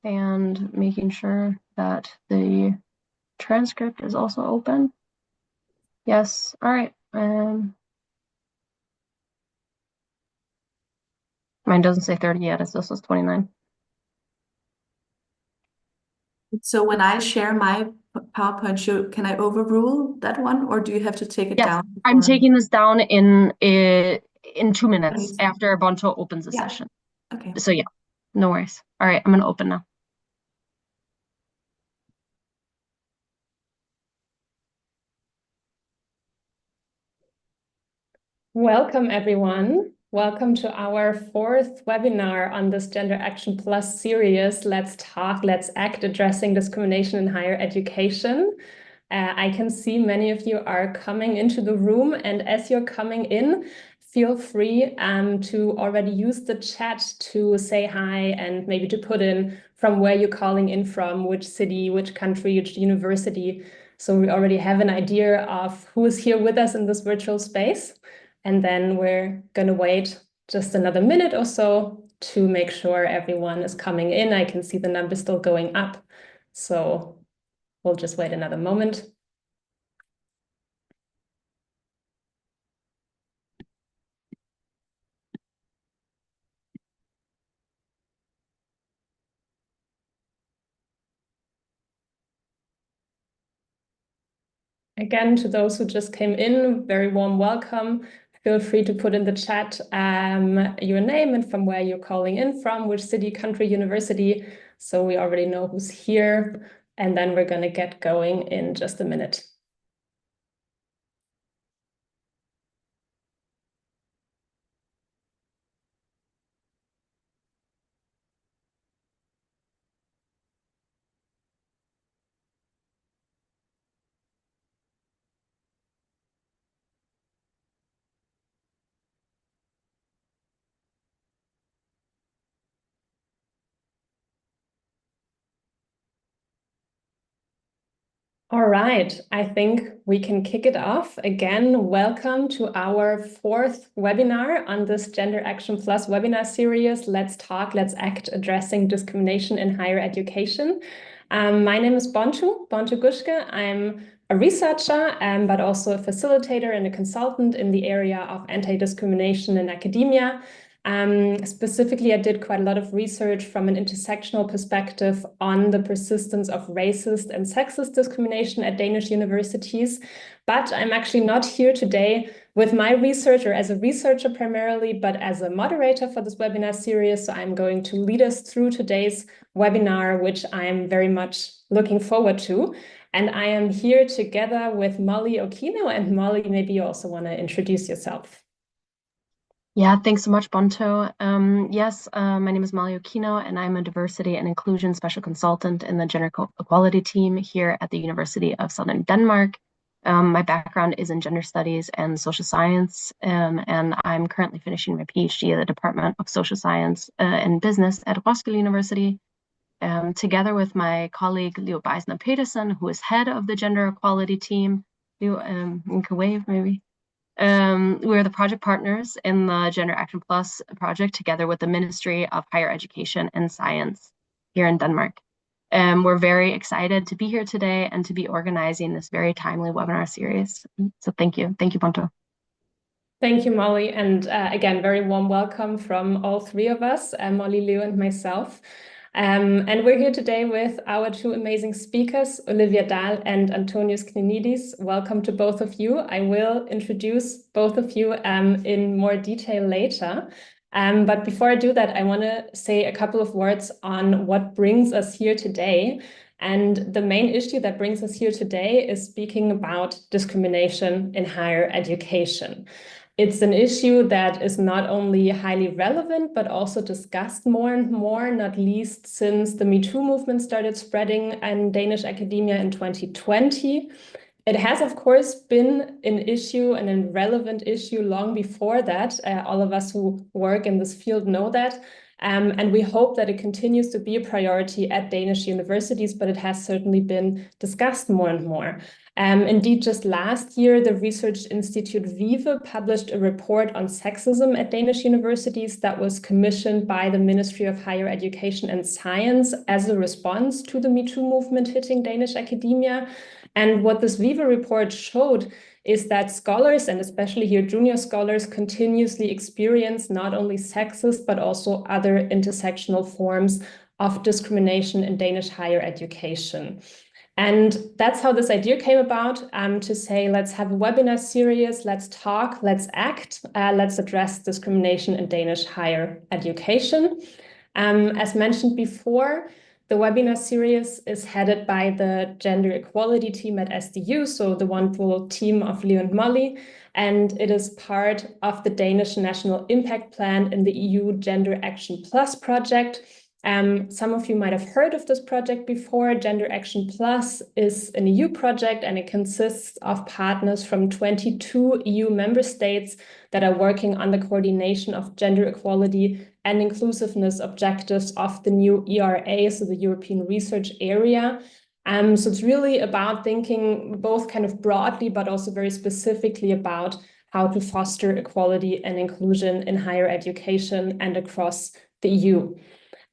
and making sure that the transcript is also open. Yes, all right. Mine doesn't say 30 yet, it still says 29. So when I share my PowerPoint, can I overrule that one, or do you have to take it down? I'm taking this down in 2 minutes after Bonto opens the session. Okay. So yeah, no worries. All right, I'm gonna open now. Welcome, everyone. Welcome to our 4th webinar on this Gender Action Plus series, Let's Talk, Let's Act, Addressing Discrimination in Higher Education. I can see many of you are coming into the room, and as you're coming in, feel free to already use the chat to say hi and maybe to put in from where you're calling in from, which city, which country, which university. So we already have an idea of who is here with us in this virtual space. And then we're going to wait just another minute or so to make sure everyone is coming in. I can see the numbers still going up. So we'll just wait another moment. Again, to those who just came in, very warm welcome. Feel free to put in the chat your name and from where you're calling in from, which city, country, university. So we already know who's here. And then we're going to get going in just a minute. All right, I think we can kick it off. Again, welcome to our 4th webinar on this Gender Action Plus webinar series, Let's Talk, Let's Act, Addressing Discrimination in Higher Education. My name is Bontu Guschke. I'm a researcher, but also a facilitator and a consultant in the area of anti-discrimination in academia. Specifically, I did quite a lot of research from an intersectional perspective on the persistence of racist and sexist discrimination at Danish universities. But I'm actually not here today with my research or as a researcher primarily, but as a moderator for this webinar series. So I'm going to lead us through today's webinar, which I'm very much looking forward to. And I am here together with Molly Okino. And Molly, maybe you also want to introduce yourself. Yeah, thanks so much, Bonto. Yes, my name is Molly Okino, and I'm a diversity and inclusion special consultant in the gender equality team here at the University of Southern Denmark. My background is in gender studies and social science, and I'm currently finishing my Ph.D. at the Department of Social Science and Business at Roskilde University, together with my colleague Leo Beisner Petersen, who is head of the gender equality team. Leo, you can wave maybe. We're the project partners in the Gender Action Plus project together with the Ministry of Higher Education and Science here in Denmark. We're very excited to be here today and to be organizing this very timely webinar series. So thank you. Thank you, Bonto. Thank you, Molly. And again, very warm welcome from all 3 of us, Molly, Leo, and myself. And we're here today with our 2 amazing speakers, Olivia Dahl and Antonius Ktenidis. Welcome to both of you. I will introduce both of you in more detail later. But before I do that, I want to say a couple of words on what brings us here today. And the main issue that brings us here today is speaking about discrimination in higher education. It's an issue that is not only highly relevant, but also discussed more and more, not least since the Me Too movement started spreading in Danish academia in 2020. It has, of course, been an issue and a relevant issue long before that. All of us who work in this field know that. And we hope that it continues to be a priority at Danish universities, but it has certainly been discussed more and more. Indeed, just last year, the research institute Vive published a report on sexism at Danish universities that was commissioned by the Ministry of Higher Education and Science as a response to the Me Too movement hitting Danish academia. And what this Vive report showed is that scholars, and especially here junior scholars, continuously experience not only sexist, but also other intersectional forms of discrimination in Danish higher education. And that's how this idea came about, to say, let's have a webinar series, let's talk, let's act, let's address discrimination in Danish higher education. As mentioned before, the webinar series is headed by the gender equality team at SDU, so the wonderful team of Leo and Molly, and it is part of the Danish National Impact Plan in the EU Gender Action Plus project. Some of you might have heard of this project before. Gender Action Plus is an EU project, and it consists of partners from 22 EU member states that are working on the coordination of gender equality and inclusiveness objectives of the new ERA, so the European Research Area. So it's really about thinking both kind of broadly, but also very specifically about how to foster equality and inclusion in higher education and across the EU.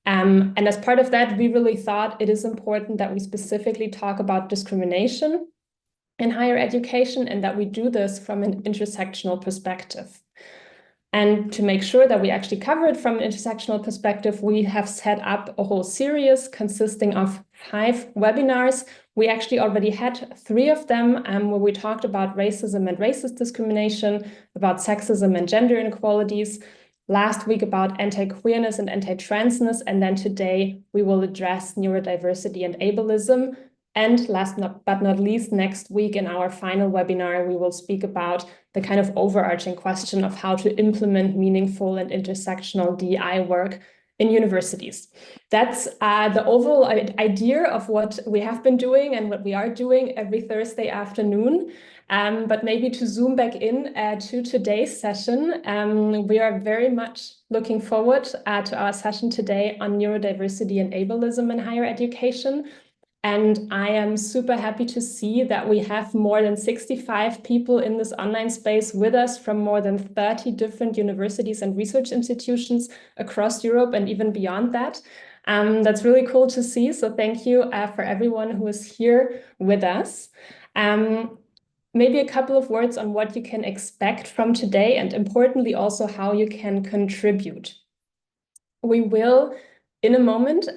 And as part of that, we really thought it is important that we specifically talk about discrimination in higher education and that we do this from an intersectional perspective. And to make sure that we actually cover it from an intersectional perspective, we have set up a whole series consisting of 5 webinars. We actually already had 3 of them where we talked about racism and racist discrimination, about sexism and gender inequalities, last week about anti-queerness and anti-transness, and then today we will address neurodiversity and ableism. And last but not least, next week in our final webinar, we will speak about the kind of overarching question of how to implement meaningful and intersectional DEI work in universities. That's the overall idea of what we have been doing and what we are doing every Thursday afternoon. But maybe to zoom back in to today's session, we are very much looking forward to our session today on neurodiversity and ableism in higher education. And I am super happy to see that we have more than 65 people in this online space with us from more than 30 different universities and research institutions across Europe and even beyond that. That's really cool to see. So thank you for everyone who is here with us. Maybe a couple of words on what you can expect from today, and importantly also how you can contribute. We will, in a moment,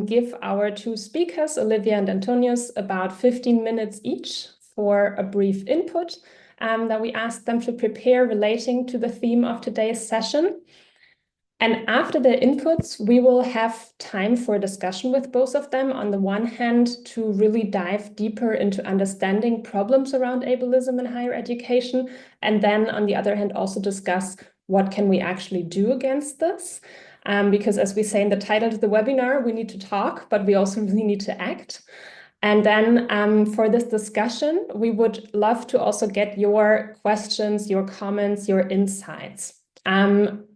give our 2 speakers, Olivia and Antonius, about 15 minutes each for a brief input that we asked them to prepare relating to the theme of today's session. And after their inputs, we will have time for a discussion with both of them. On the one hand, to really dive deeper into understanding problems around ableism in higher education. And then on the other hand, also discuss what can we actually do against this. Because as we say in the title of the webinar, we need to talk, but we also really need to act. And then for this discussion, we would love to also get your questions, your comments, your insights.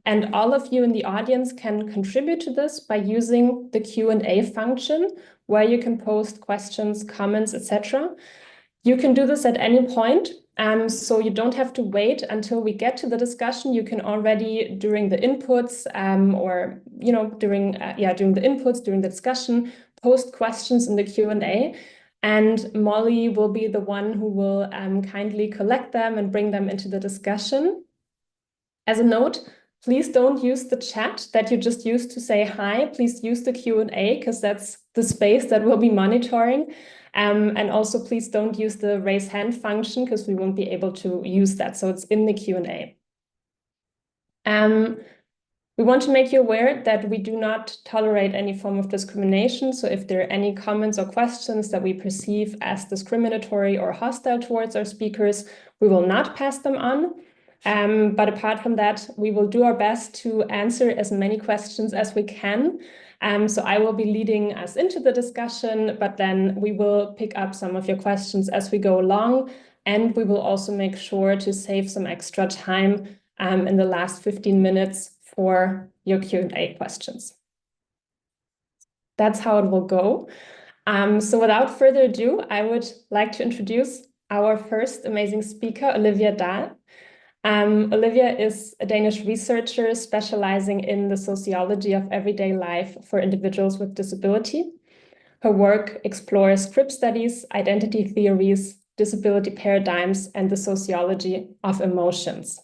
And all of you in the audience can contribute to this by using the Q&A function, where you can post questions, comments, etc. You can do this at any point. So you don't have to wait until we get to the discussion. You can already, during the inputs, or during the inputs, during the discussion, post questions in the Q&A. And Molly will be the one who will kindly collect them and bring them into the discussion. As a note, please don't use the chat that you just used to say hi. Please use the Q&A, because that's the space that we'll be monitoring. And also, please don't use the raise hand function, because we won't be able to use that. So it's in the Q&A. We want to make you aware that we do not tolerate any form of discrimination. So if there are any comments or questions that we perceive as discriminatory or hostile towards our speakers, we will not pass them on. But apart from that, we will do our best to answer as many questions as we can. So I will be leading us into the discussion, but then we will pick up some of your questions as we go along. And we will also make sure to save some extra time in the last 15 minutes for your Q&A questions. That's how it will go. So without further ado, I would like to introduce our first amazing speaker, Olivia Dahl. Olivia is a Danish researcher specializing in the sociology of everyday life for individuals with disability. Her work explores Crip studies, identity theories, disability paradigms, and the sociology of emotions.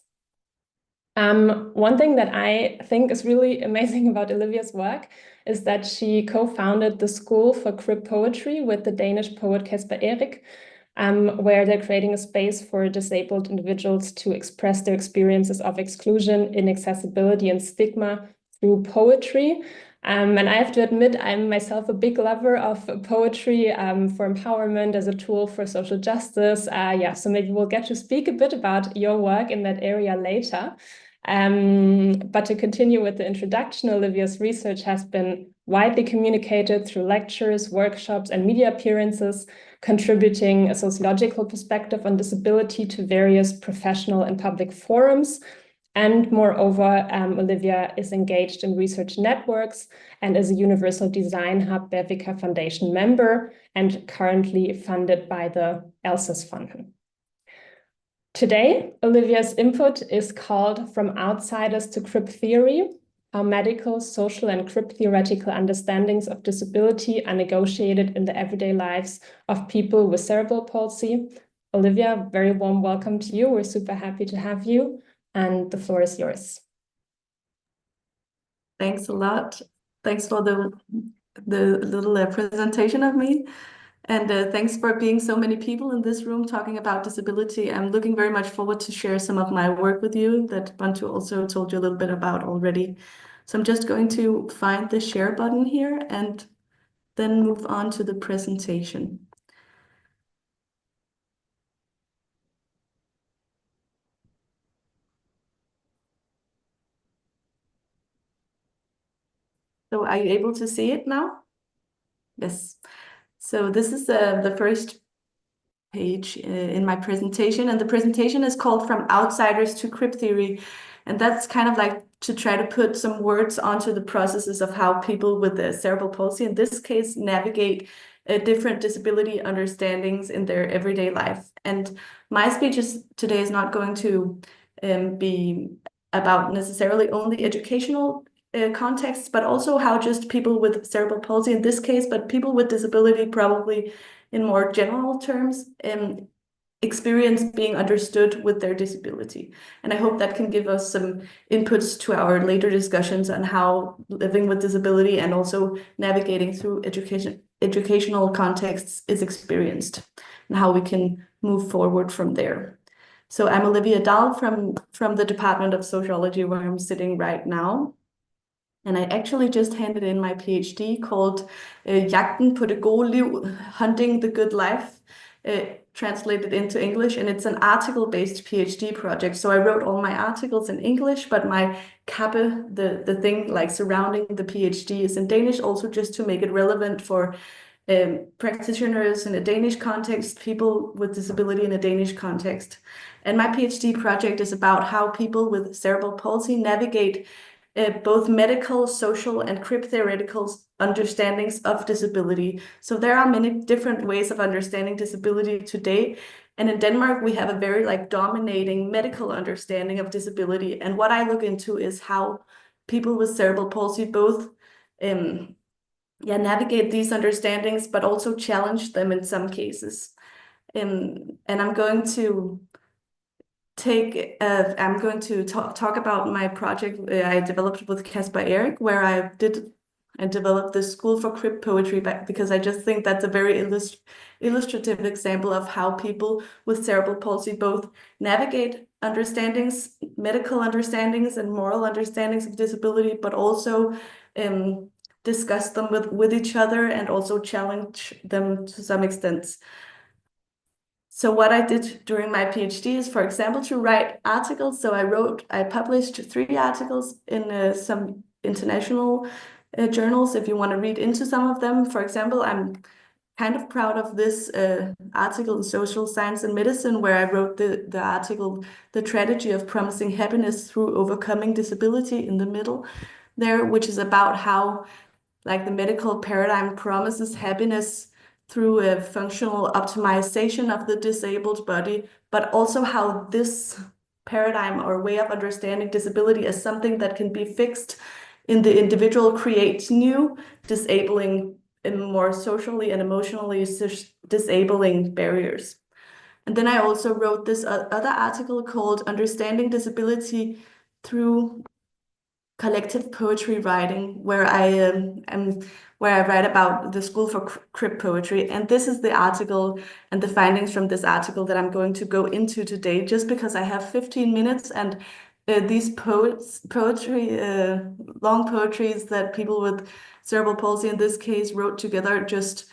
One thing that I think is really amazing about Olivia's work is that she co-founded the School for Crip Poetry with the Danish poet Casper Erik, where they're creating a space for disabled individuals to express their experiences of exclusion, inaccessibility, and stigma through poetry. And I have to admit, I'm myself a big lover of poetry for empowerment as a tool for social justice. So maybe we'll get to speak a bit about your work in that area later. But to continue with the introduction, Olivia's research has been widely communicated through lectures, workshops, and media appearances, contributing a sociological perspective on disability to various professional and public forums. And moreover, Olivia is engaged in research networks and is a Universal Design Hub Bevika Foundation member and currently funded by the ELSIS Fund. Today, Olivia's input is called From Outsiders to Crip Theory, how medical, social, and Crip theoretical understandings of disability are negotiated in the everyday lives of people with cerebral palsy. Olivia, very warm welcome to you. We're super happy to have you, and the floor is yours. Thanks a lot. Thanks for the little presentation of me. And thanks for being so many people in this room talking about disability. I'm looking very much forward to share some of my work with you that Bantu also told you a little bit about already. So I'm just going to find the share button here and then move on to the presentation. So are you able to see it now? Yes. So this is the first page in my presentation, and the presentation is called From Outsiders to Crip Theory, and that's kind of like to try to put some words onto the processes of how people with the cerebral palsy, in this case, navigate different disability understandings in their everyday life. And my speech today is not going to be about necessarily only educational contexts, but also how just people with cerebral palsy in this case, but people with disability probably in more general terms, experience being understood with their disability. And I hope that can give us some inputs to our later discussions on how living with disability and also navigating through educational contexts is experienced and how we can move forward from there. So I'm Olivia Dahl from the Department of Sociology, where I'm sitting right now. And I actually just handed in my PhD called Jagten på det gode liv, Hunting the Good Life, translated into English. And it's an article-based PhD project. So I wrote all my articles in English, but my kappe, the thing like surrounding the PhD, is in Danish, also just to make it relevant for practitioners in a Danish context, people with disability in a Danish context. And my PhD project is about how people with cerebral palsy navigate both medical, social, and Crip theoretical understandings of disability. So there are many different ways of understanding disability today. And in Denmark, we have a very dominating medical understanding of disability. And what I look into is how people with cerebral palsy both navigate these understandings, but also challenge them in some cases. And I'm going to talk about my project I developed with Casper Erik, where I developed the School for Crip Poetry, because I just think that's a very illustrative example of how people with cerebral palsy both navigate understandings, medical understandings and moral understandings of disability, but also discuss them with each other and also challenge them to some extent. So what I did during my PhD is, for example, to write articles. So I published 3 articles in some international journals, if you want to read into some of them. For example, I'm kind of proud of this article in Social Science and Medicine, where I wrote the article, The Tragedy of Promising Happiness Through Overcoming Disability, in the middle there, which is about how the medical paradigm promises happiness through a functional optimization of the disabled body, but also how this paradigm or way of understanding disability as something that can be fixed in the individual creates new disabling and more socially and emotionally disabling barriers. And then I also wrote this other article called Understanding Disability Through Collective Poetry Writing, where I write about the School for Crip Poetry. And this is the article and the findings from this article that I'm going to go into today, just because I have 15 minutes and these poetry, long poetries that people with cerebral palsy in this case wrote together just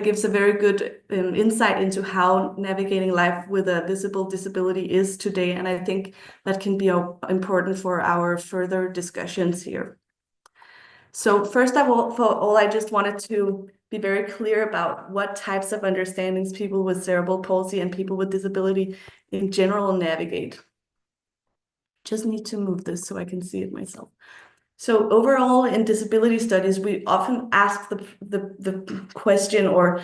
gives a very good insight into how navigating life with a visible disability is today. And I think that can be important for our further discussions here. So first of all, I just wanted to be very clear about what types of understandings people with cerebral palsy and people with disability in general navigate. Just need to move this so I can see it myself. So overall, in disability studies, we often ask the question, or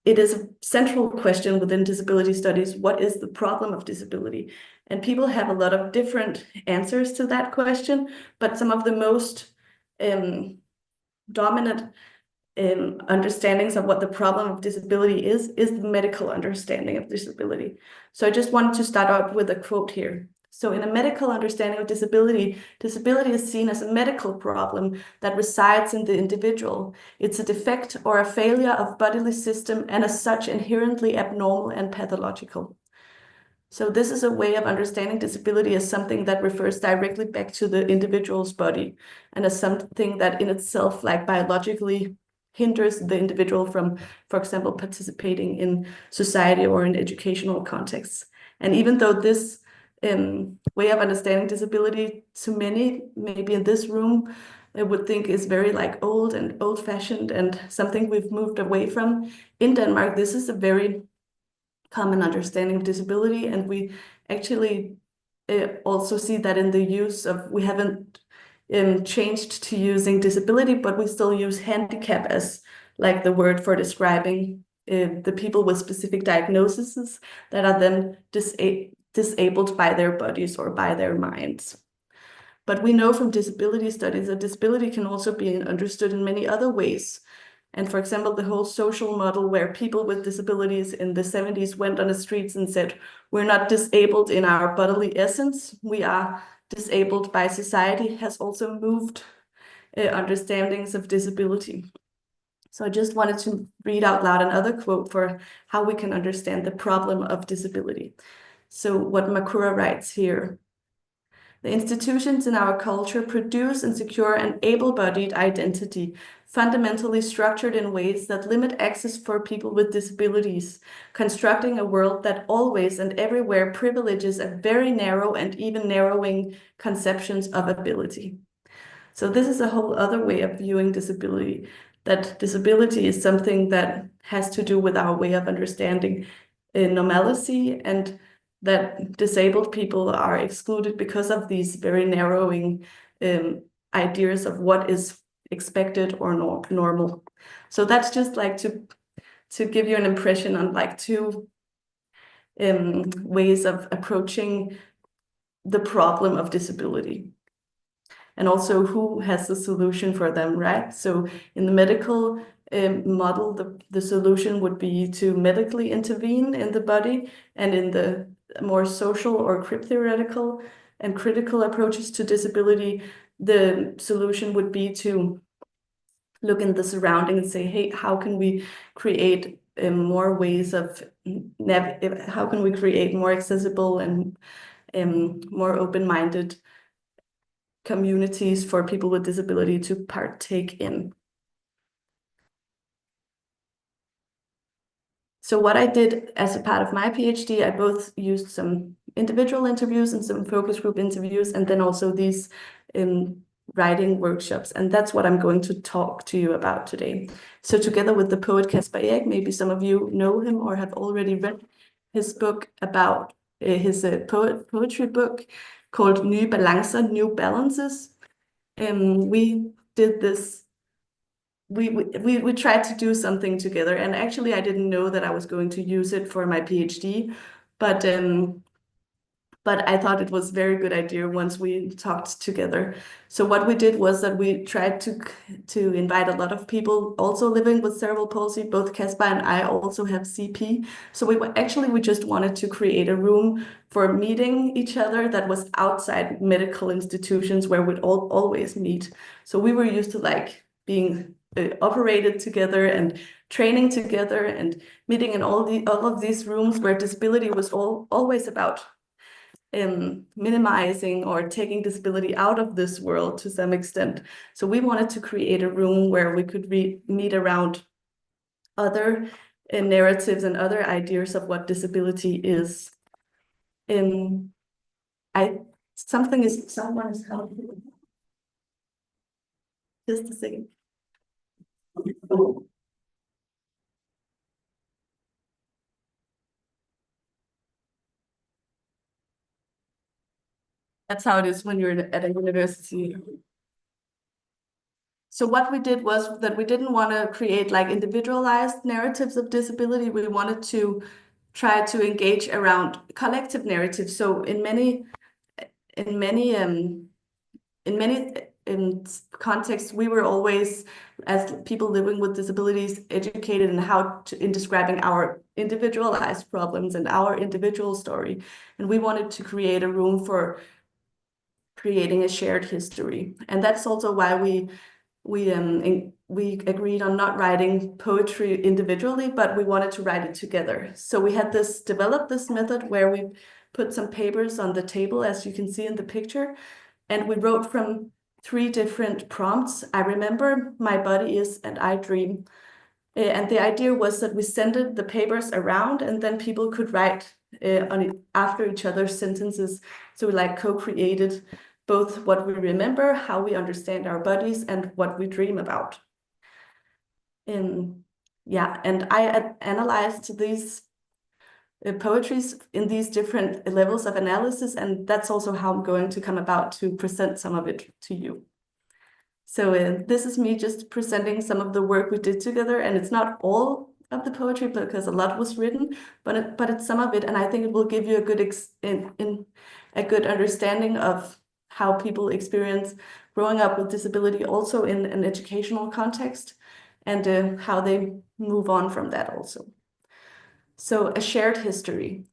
it is a central question within disability studies, what is the problem of disability? And people have a lot of different answers to that question, but some of the most dominant understandings of what the problem of disability is the medical understanding of disability. So I just wanted to start out with a quote here. So in a medical understanding of disability, disability is seen as a medical problem that resides in the individual. It's a defect or a failure of bodily system and as such inherently abnormal and pathological. So this is a way of understanding disability as something that refers directly back to the individual's body and as something that in itself, like biologically, hinders the individual from, for example, participating in society or in educational contexts. And even though this way of understanding disability to many, maybe in this room, I would think is very like old and old-fashioned and something we've moved away from. In Denmark, this is a very common understanding of disability, and we actually also see that in the use of, we haven't changed to using disability, but we still use handicap as like the word for describing the people with specific diagnoses that are then disabled by their bodies or by their minds. But we know from disability studies that disability can also be understood in many other ways. And for example, the whole social model where people with disabilities in the 70s went on the streets and said, we're not disabled in our bodily essence, we are disabled by society, has also moved understandings of disability. So I just wanted to read out loud another quote for how we can understand the problem of disability. So what Makura writes here: the institutions in our culture produce and secure an able-bodied identity, fundamentally structured in ways that limit access for people with disabilities, constructing a world that always and everywhere privileges a very narrow and even narrowing conceptions of ability. So this is a whole other way of viewing disability, that disability is something that has to do with our way of understanding normalcy, and that disabled people are excluded because of these very narrowing ideas of what is expected or normal. So that's just like to give you an impression on like two ways of approaching the problem of disability, and also who has the solution for them, right? So in the medical model, the solution would be to medically intervene in the body, and in the more social or Crip theoretical and critical approaches to disability, the solution would be to look in the surrounding and say, hey, how can we create more ways of, how can we create more accessible and more open-minded communities for people with disability to partake in. So what I did as a part of my PhD, I both used some individual interviews and some focus group interviews, and then also these writing workshops. And that's what I'm going to talk to you about today. So together with the poet Kasper Erik, maybe some of you know him or have already read his book about his poetry book called Nye Balancer, New Balances. We did this we tried to do something together. And actually, I didn't know that I was going to use it for my PhD, but I thought it was a very good idea once we talked together. So what we did was that we tried to invite a lot of people also living with cerebral palsy. Both Casper and I also have CP. So we just wanted to create a room for meeting each other that was outside medical institutions where we'd always meet. So we were used to like being operated together and training together and meeting in all of these rooms where disability was always about minimizing or taking disability out of this world to some extent. So we wanted to create a room where we could meet around other narratives and other ideas of what disability is. Someone is helping. Just a second. That's how it is when you're at a university. So what we did was that we didn't want to create like individualized narratives of disability. We wanted to try to engage around collective narratives. So in many contexts, we were always, as people living with disabilities, educated in in describing our individualized problems and our individual story. And we wanted to create a room for creating a shared history. And that's also why we agreed on not writing poetry individually, but we wanted to write it together. So we had developed this method where we put some papers on the table, as you can see in the picture, and we wrote from 3 different prompts. I remember, my body is, and I dream. And the idea was that we sent the papers around, and then people could write after each other's sentences. So we like co-created both what we remember, how we understand our bodies, and what we dream about. And I analyzed these poetries in these different levels of analysis, and that's also how I'm going to come about to present some of it to you. So this is me just presenting some of the work we did together, and it's not all of the poetry because a lot was written, but it's some of it, and I think it will give you a good understanding of how people experience growing up with disability also in an educational context, and how they move on from that also. So a shared history.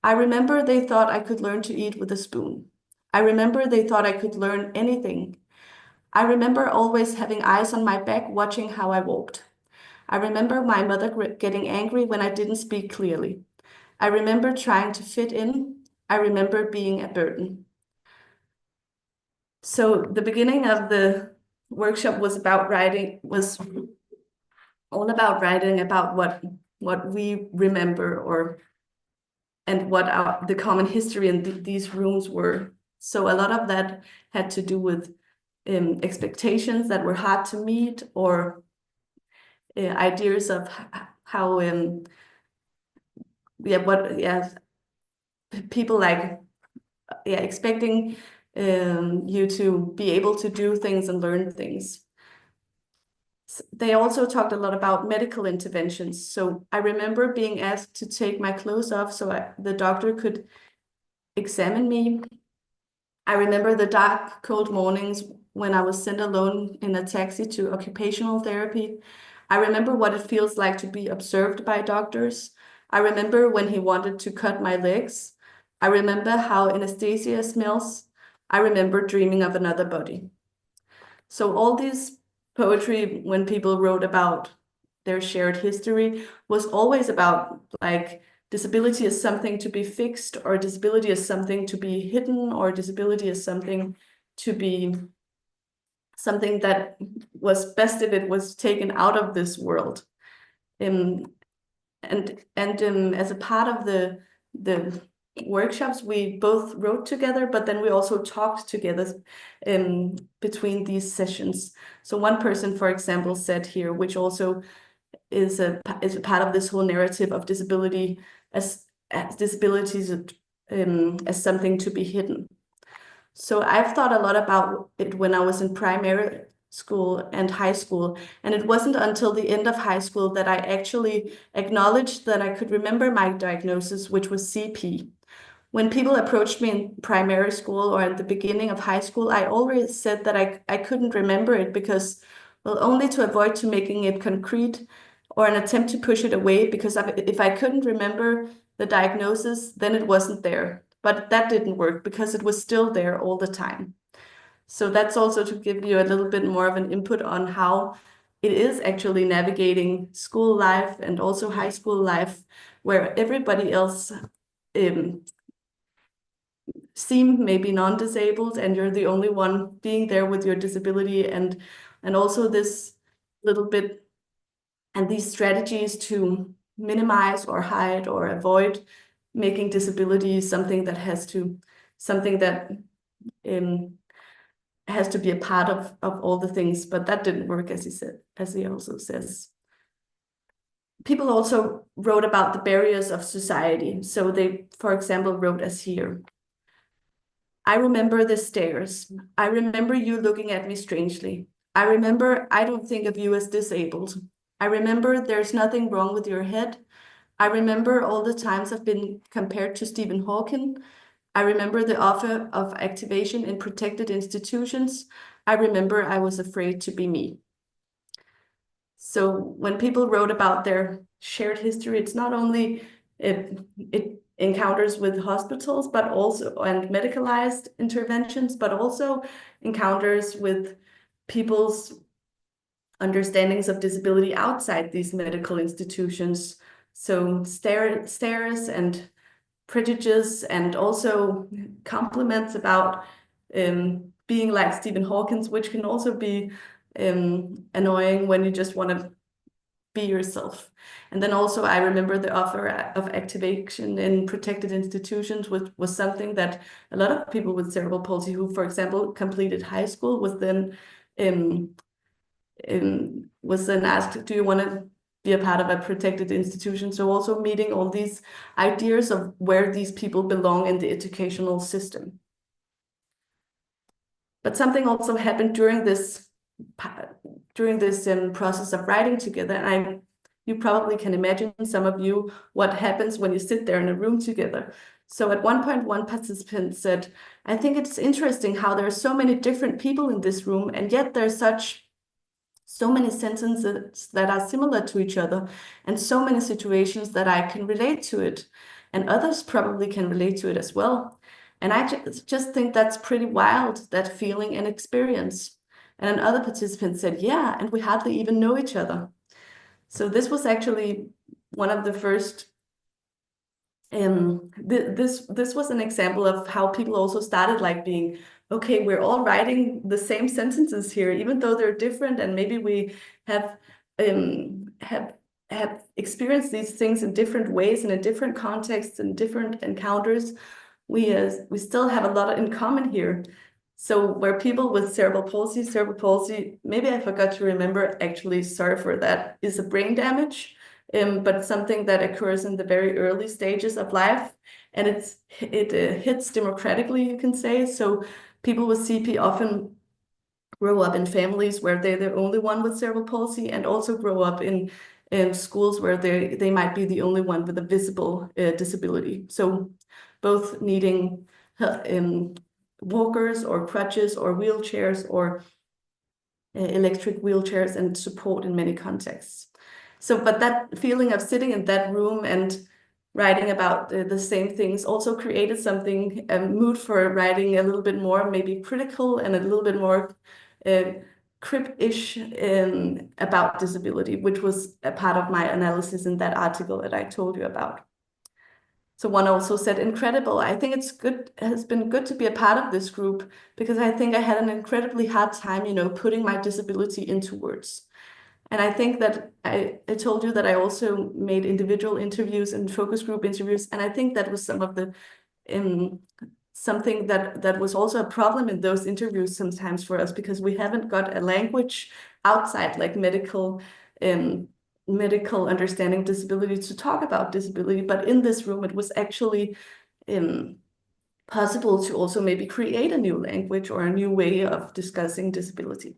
I remember they thought I could learn to eat with a spoon. I remember they thought I could learn anything. I remember always having eyes on my back watching how I walked. I remember my mother getting angry when I didn't speak clearly. I remember trying to fit in. I remember being a burden. So the beginning of the workshop was all about writing about what we remember and what the common history in these rooms were. So a lot of that had to do with expectations that were hard to meet, or ideas of how people like expecting you to be able to do things and learn things. They also talked a lot about medical interventions. So I remember being asked to take my clothes off so the doctor could examine me. I remember the dark, cold mornings when I was sent alone in a taxi to occupational therapy. I remember what it feels like to be observed by doctors. I remember when he wanted to cut my legs. I remember how anesthesia smells. I remember dreaming of another body. So all this poetry, when people wrote about their shared history, was always about like disability is something to be fixed, or disability is something to be hidden, or disability is something to be something that was best if it was taken out of this world. And as a part of the workshops, we both wrote together, but then we also talked together between these sessions. So one person, for example, said here, which also is a part of this whole narrative of disability as disabilities as something to be hidden. So I've thought a lot about it when I was in primary school and high school. And it wasn't until the end of high school that I actually acknowledged that I could remember my diagnosis, which was CP. When people approached me in primary school or at the beginning of high school, I always said that I couldn't remember it because, well, only to avoid to making it concrete or an attempt to push it away, because if I couldn't remember the diagnosis, then it wasn't there. But that didn't work because it was still there all the time. So that's also to give you a little bit more of an input on how it is actually navigating school life and also high school life, where everybody else seem maybe non-disabled and you're the only one being there with your disability, and also this little bit and these strategies to minimize or hide or avoid making disability something that has to be a part of all the things. But that didn't work, as he said, as he also says. People also wrote about the barriers of society. So they, for example, wrote as here: I remember the stares. I remember you looking at me strangely. I remember I don't think of you as disabled. I remember there's nothing wrong with your head. I remember all the times I've been compared to Stephen Hawking. I remember the offer of activation in protected institutions. I remember I was afraid to be me. So when people wrote about their shared history, it's not only it encounters with hospitals, but also and medicalized interventions, but also encounters with people's understandings of disability outside these medical institutions. So stares and prejudices, and also compliments about being like Stephen Hawking, which can also be annoying when you just want to be yourself. And then also I remember the offer of activation in protected institutions, which was something that a lot of people with cerebral palsy who, for example, completed high school was then asked, do you want to be a part of a protected institution? So also meeting all these ideas of where these people belong in the educational system. But something also happened during this process of writing together. And you probably can imagine, some of you, what happens when you sit there in a room together. So at one point, one participant said, I think it's interesting how there are so many different people in this room, and yet there's so many sentences that are similar to each other, and so many situations that I can relate to it, and others probably can relate to it as well. And I just think that's pretty wild, that feeling and experience. And another participant said, yeah, and we hardly even know each other. So this was actually one of the first, this was an example of how people also started like being, okay, we're all writing the same sentences here, even though they're different, and maybe we have experienced these things in different ways and in different contexts and different encounters. We still have a lot in common here. So where people with cerebral palsy, maybe I forgot to remember, actually, sorry for that, is a brain damage, but something that occurs in the very early stages of life, and it hits democratically, you can say. So people with CP often grow up in families where they're the only one with cerebral palsy, and also grow up in schools where they might be the only one with a visible disability. So both needing walkers or crutches or wheelchairs or electric wheelchairs and support in many contexts. So, but that feeling of sitting in that room and writing about the same things also created something, a mood for writing a little bit more, maybe critical and a little bit more Crip-ish about disability, which was a part of my analysis in that article that I told you about. So one also said, incredible. I think it has been good to be a part of this group, because I think I had an incredibly hard time, putting my disability into words. And I think that I told you that I also made individual interviews and focus group interviews. And I think that was some of the something that was also a problem in those interviews sometimes for us, because we haven't got a language outside like medical understanding disability to talk about disability. But in this room, it was actually possible to also maybe create a new language or a new way of discussing disability.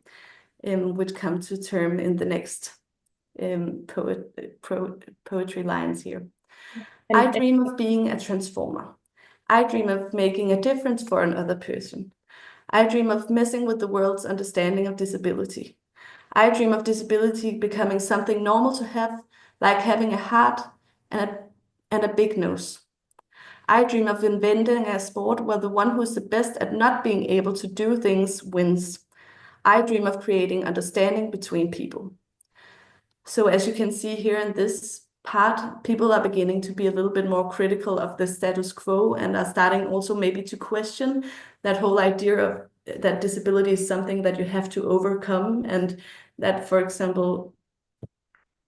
which come to term in the next poetry lines here. I dream of being a transformer. I dream of making a difference for another person. I dream of messing with the world's understanding of disability. I dream of disability becoming something normal to have, like having a heart and a big nose. I dream of inventing a sport where the one who's the best at not being able to do things wins. I dream of creating understanding between people. So as you can see here in this part, people are beginning to be a little bit more critical of the status quo and are starting also maybe to question that whole idea of that disability is something that you have to overcome, and that, for example,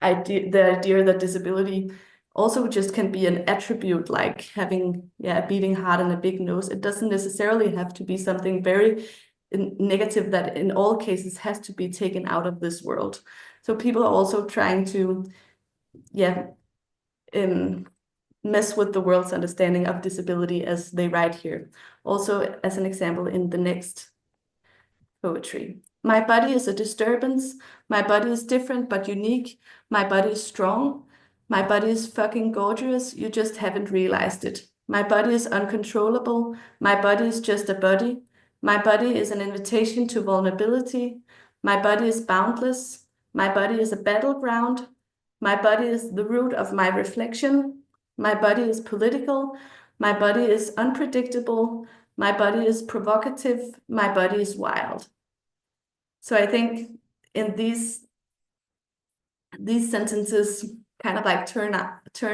the idea that disability also just can be an attribute like having a beating heart and a big nose. It doesn't necessarily have to be something very negative that in all cases has to be taken out of this world. So people are also trying to mess with the world's understanding of disability, as they write here. Also, as an example in the next poetry. My body is a disturbance. My body is different but unique. My body is strong. My body is fucking gorgeous. You just haven't realized it. My body is uncontrollable. My body is just a body. My body is an invitation to vulnerability. My body is boundless. My body is a battleground. My body is the root of my reflection. My body is political. My body is unpredictable. My body is provocative. My body is wild. So I think in these sentences kind of like turn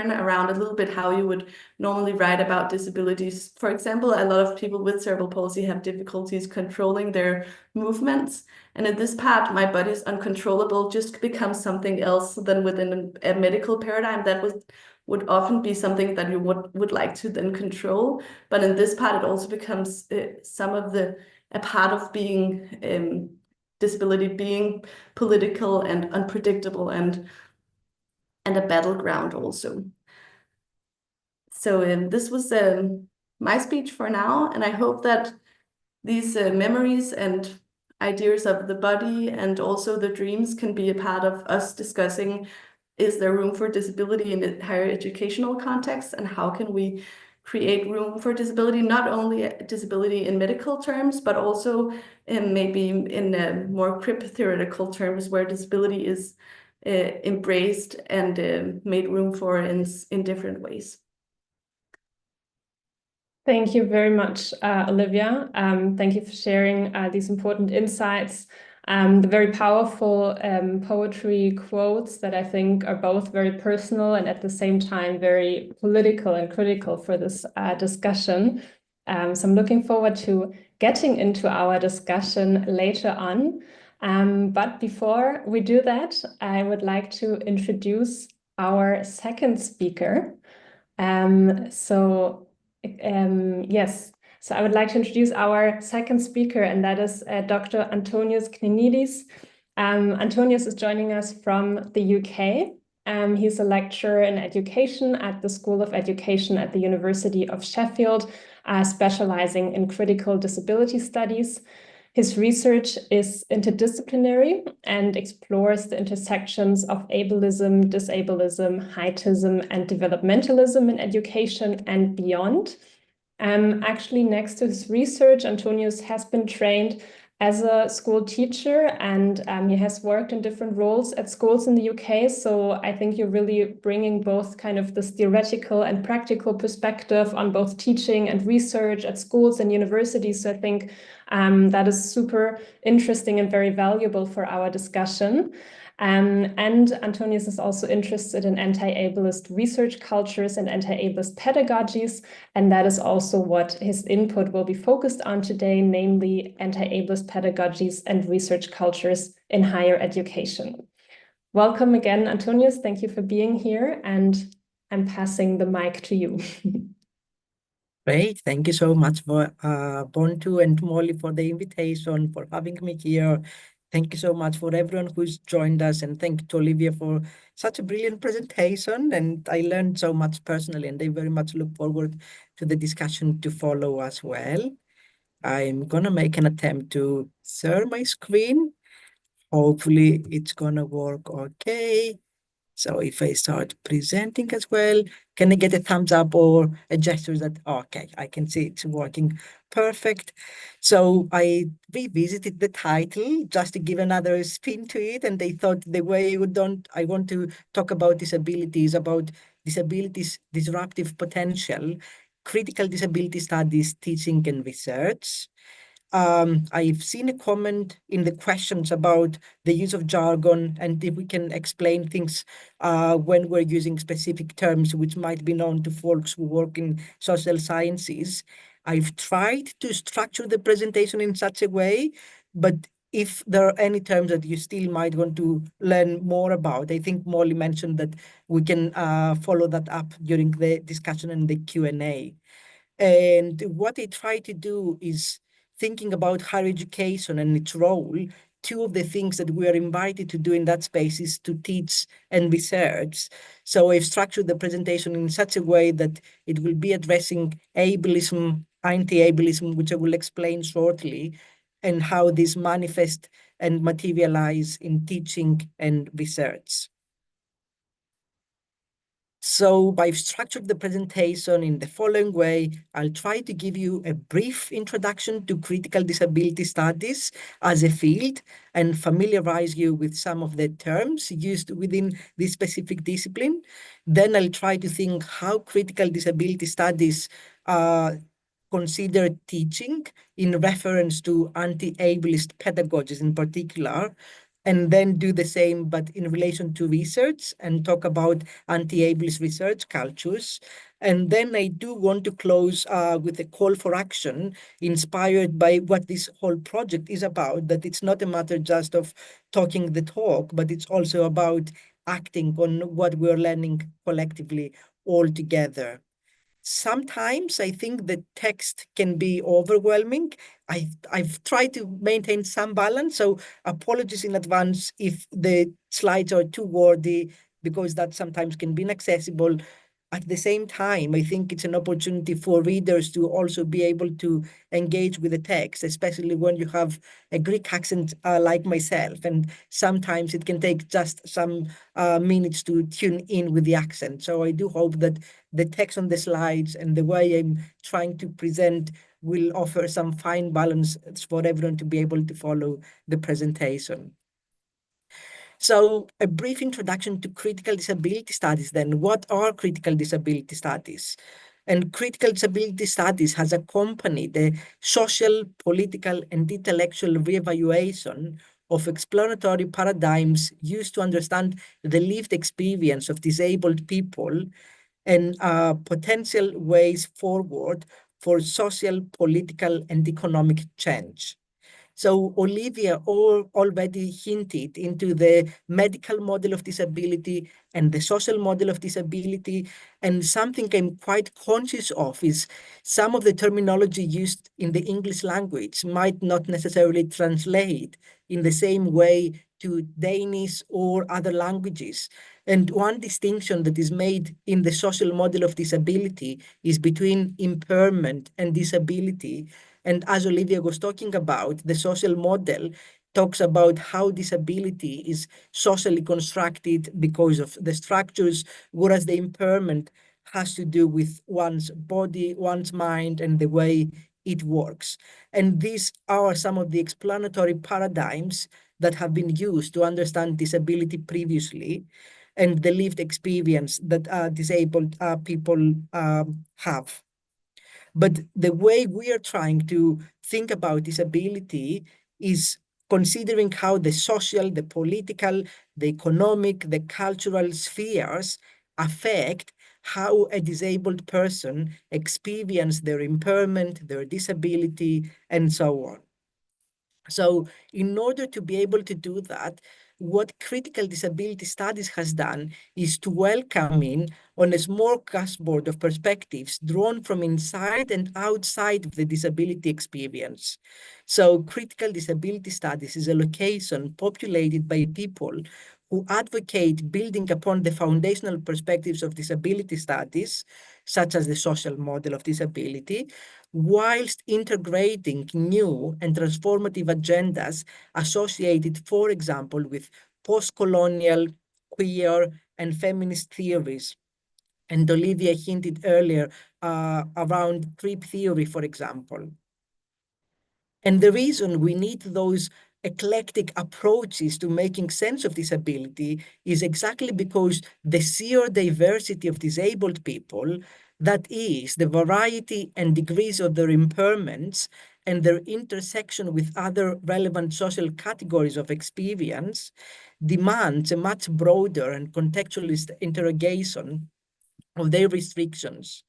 around a little bit how you would normally write about disabilities. For example, a lot of people with cerebral palsy have difficulties controlling their movements. And in this part, my body is uncontrollable just becomes something else than within a medical paradigm that would often be something that you would like to then control. But in this part, it also becomes a part of being disability being political and unpredictable and a battleground also. So this was my speech for now, and I hope that these memories and ideas of the body and also the dreams can be a part of us discussing, is there room for disability in a higher educational context, and how can we create room for disability, not only disability in medical terms, but also maybe in more Crip theoretical terms where disability is embraced and made room for in different ways. Thank you very much, Olivia. Thank you for sharing these important insights, the very powerful poetry quotes that I think are both very personal and at the same time very political and critical for this discussion. So I'm looking forward to getting into our discussion later on. But before we do that, I would like to introduce our second speaker. Yes, so I would like to introduce our second speaker, and that is Dr. Antonius Ktenidis. Antonius is joining us from the UK. He's a lecturer in education at the School of Education at the University of Sheffield, specializing in critical disability studies. His research is interdisciplinary and explores the intersections of ableism, disableism, heightism, and developmentalism in education and beyond. Actually, next to his research, Antonius has been trained as a school teacher, and he has worked in different roles at schools in the UK. So I think you're really bringing both kind of this theoretical and practical perspective on both teaching and research at schools and universities. So I think that is super interesting and very valuable for our discussion. And Antonius is also interested in anti-ableist research cultures and anti-ableist pedagogies, and that is also what his input will be focused on today, namely anti-ableist pedagogies and research cultures in higher education. Welcome again, Antonius. Thank you for being here, and I'm passing the mic to you. Great. Thank you so much for Bontu and Molly for the invitation, for having me here. Thank you so much for everyone who's joined us, and thank you to Olivia for such a brilliant presentation. And I learned so much personally, and I very much look forward to the discussion to follow as well. I'm gonna make an attempt to share my screen. Hopefully it's gonna work okay. So if I start presenting as well, can I get a thumbs up or a gesture that, okay, I can see it's working perfect. So I revisited the title just to give another spin to it. And they thought the way I want to talk about disabilities, about disabilities, disruptive potential, critical disability studies, teaching and research. I've seen a comment in the questions about the use of jargon and if we can explain things when we're using specific terms which might be known to folks who work in social sciences. I've tried to structure the presentation in such a way, but if there are any terms that you still might want to learn more about, I think Molly mentioned that we can follow that up during the discussion and the Q&A. And what I try to do is thinking about higher education and its role. Two of the things that we are invited to do in that space is to teach and research. So I've structured the presentation in such a way that it will be addressing ableism, anti-ableism, which I will explain shortly, and how these manifest and materialize in teaching and research. So I've structured the presentation in the following way. I'll try to give you a brief introduction to critical disability studies as a field and familiarize you with some of the terms used within this specific discipline. Then I'll try to think how critical disability studies consider teaching in reference to anti-ableist pedagogies in particular, and then do the same, but in relation to research and talk about anti-ableist research cultures. And then I do want to close with a call for action inspired by what this whole project is about, that it's not a matter just of talking the talk, but it's also about acting on what we're learning collectively all together. Sometimes I think the text can be overwhelming. I've tried to maintain some balance, so apologies in advance if the slides are too wordy, because that sometimes can be inaccessible. At the same time, I think it's an opportunity for readers to also be able to engage with the text, especially when you have a Greek accent like myself. And sometimes it can take just some minutes to tune in with the accent. So I do hope that the text on the slides and the way I'm trying to present will offer some fine balance for everyone to be able to follow the presentation. So a brief introduction to critical disability studies then. What are critical disability studies? And critical disability studies has accompanied the social, political, and intellectual reevaluation of exploratory paradigms used to understand the lived experience of disabled people and potential ways forward for social, political, and economic change. So Olivia already hinted into the medical model of disability and the social model of disability. And something I'm quite conscious of is some of the terminology used in the English language might not necessarily translate in the same way to Danish or other languages. And one distinction that is made in the social model of disability is between impairment and disability. And as Olivia was talking about, the social model talks about how disability is socially constructed because of the structures, whereas the impairment has to do with one's body, one's mind, and the way it works. And these are some of the explanatory paradigms that have been used to understand disability previously and the lived experience that disabled people have. But the way we are trying to think about disability is considering how the social, the political, the economic, the cultural spheres affect how a disabled person experiences their impairment, their disability, and so on. So in order to be able to do that, what critical disability studies has done is to welcome in on a smorgasbord of perspectives drawn from inside and outside of the disability experience. So critical disability studies is a location populated by people who advocate building upon the foundational perspectives of disability studies, such as the social model of disability, whilst integrating new and transformative agendas associated, for example, with post-colonial, queer, and feminist theories. And Olivia hinted earlier around Crip theory, for example. And the reason we need those eclectic approaches to making sense of disability is exactly because the sheer diversity of disabled people, that is, the variety and degrees of their impairments and their intersection with other relevant social categories of experience, demands a much broader and contextualist interrogation of their restrictions.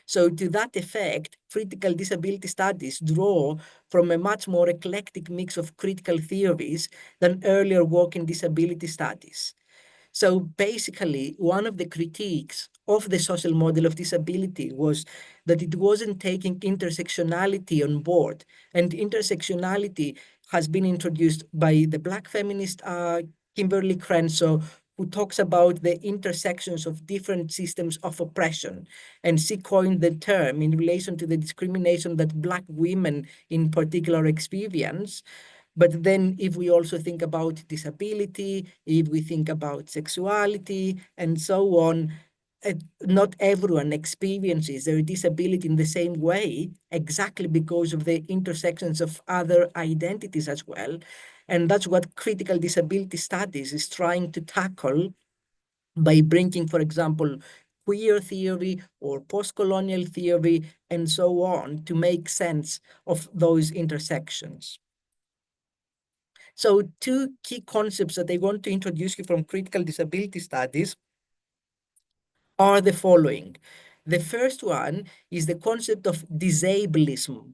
So to that effect, critical disability studies draw from a much more eclectic mix of critical theories than earlier work in disability studies. So basically, one of the critiques of the social model of disability was that it wasn't taking intersectionality on board. And intersectionality has been introduced by the Black feminist Kimberly Crenshaw, who talks about the intersections of different systems of oppression. And she coined the term in relation to the discrimination that Black women in particular experience. But then if we also think about disability, if we think about sexuality and so on, not everyone experiences their disability in the same way, exactly because of the intersections of other identities as well. And that's what critical disability studies is trying to tackle by bringing, for example, queer theory or post-colonial theory and so on to make sense of those intersections. So two key concepts that I want to introduce you from critical disability studies are the following. The first one is the concept of disableism.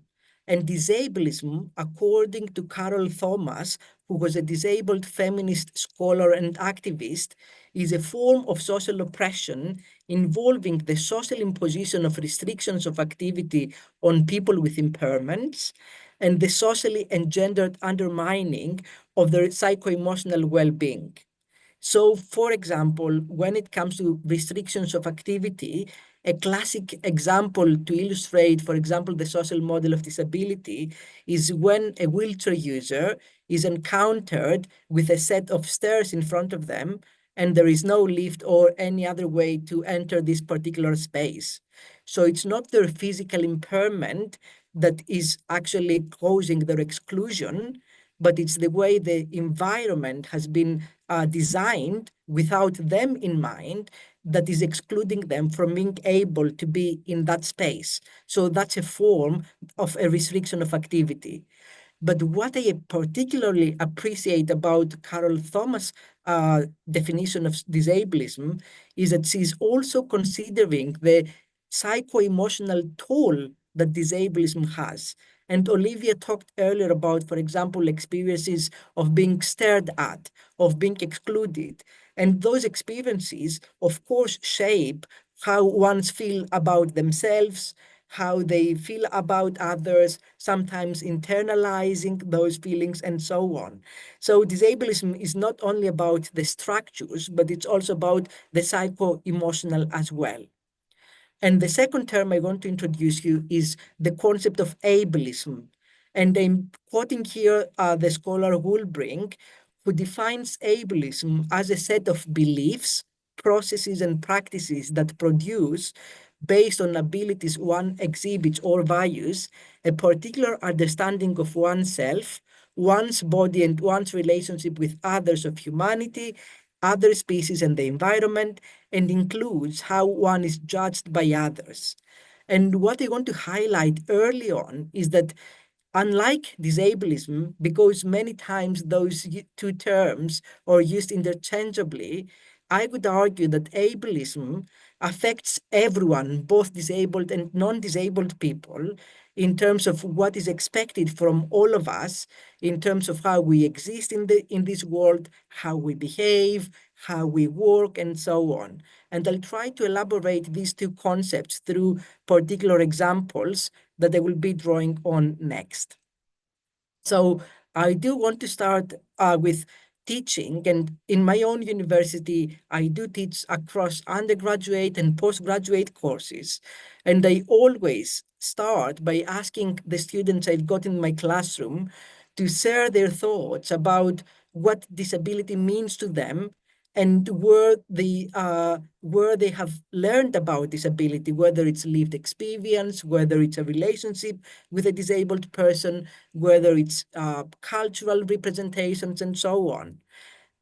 And disableism, according to Carol Thomas, who was a disabled feminist scholar and activist, is a form of social oppression involving the social imposition of restrictions of activity on people with impairments and the socially engendered undermining of their psycho-emotional well-being. So, for example, when it comes to restrictions of activity, a classic example to illustrate, for example, the social model of disability is when a wheelchair user is encountered with a set of stairs in front of them, and there is no lift or any other way to enter this particular space. So it's not their physical impairment that is actually causing their exclusion, but it's the way the environment has been designed without them in mind that is excluding them from being able to be in that space. So that's a form of a restriction of activity. But what I particularly appreciate about Carol Thomas' definition of disableism is that she's also considering the psycho-emotional toll that disableism has. And Olivia talked earlier about, for example, experiences of being stared at, of being excluded. And those experiences, of course, shape how ones feel about themselves, how they feel about others, sometimes internalizing those feelings and so on. So disableism is not only about the structures, but it's also about the psycho-emotional as well. And the second term I want to introduce you is the concept of ableism. And I'm quoting here the scholar Woolbrink, who defines ableism as a set of beliefs, processes, and practices that produce, based on abilities one exhibits or values, a particular understanding of oneself, one's body, and one's relationship with others of humanity, other species, and the environment, and includes how one is judged by others. And what I want to highlight early on is that unlike disableism, because many times those two terms are used interchangeably, I would argue that ableism affects everyone, both disabled and non-disabled people, in terms of what is expected from all of us, in terms of how we exist in this world, how we behave, how we work, and so on. And I'll try to elaborate these two concepts through particular examples that I will be drawing on next. So I do want to start with teaching, and in my own university, I do teach across undergraduate and postgraduate courses. And I always start by asking the students I've got in my classroom to share their thoughts about what disability means to them and where they have learned about disability, whether it's lived experience, whether it's a relationship with a disabled person, whether it's cultural representations, and so on.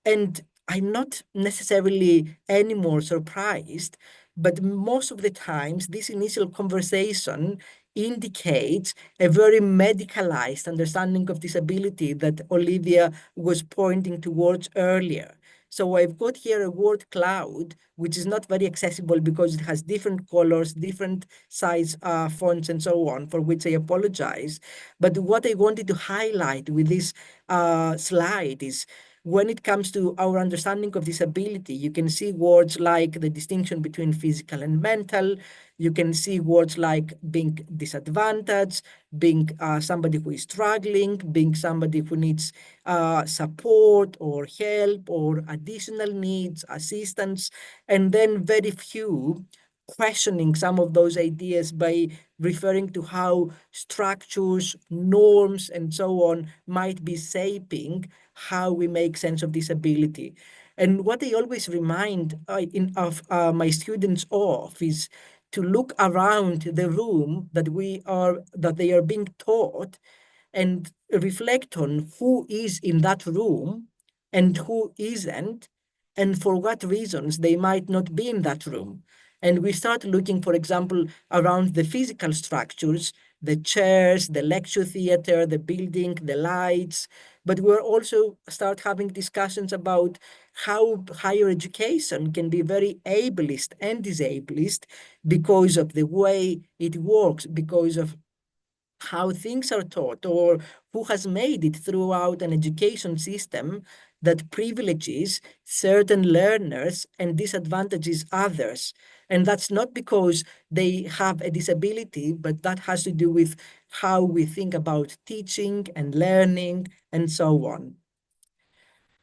And I'm not necessarily any more surprised, but most of the times this initial conversation indicates a very medicalized understanding of disability that Olivia was pointing towards earlier. So I've got here a word cloud, which is not very accessible because it has different colors, different size fonts, and so on, for which I apologize. But what I wanted to highlight with this slide is when it comes to our understanding of disability, you can see words like the distinction between physical and mental. You can see words like being disadvantaged, being somebody who is struggling, being somebody who needs support or help or additional needs, assistance, and then very few questioning some of those ideas by referring to how structures, norms, and so on might be shaping how we make sense of disability. And what I always remind my students of is to look around the room that they are being taught and reflect on who is in that room and who isn't, and for what reasons they might not be in that room. And we start looking, for example, around the physical structures, the chairs, the lecture theater, the building, the lights, but we're also start having discussions about how higher education can be very ableist and disableist because of the way it works, because of how things are taught, or who has made it throughout an education system that privileges certain learners and disadvantages others. And that's not because they have a disability, but that has to do with how we think about teaching and learning and so on.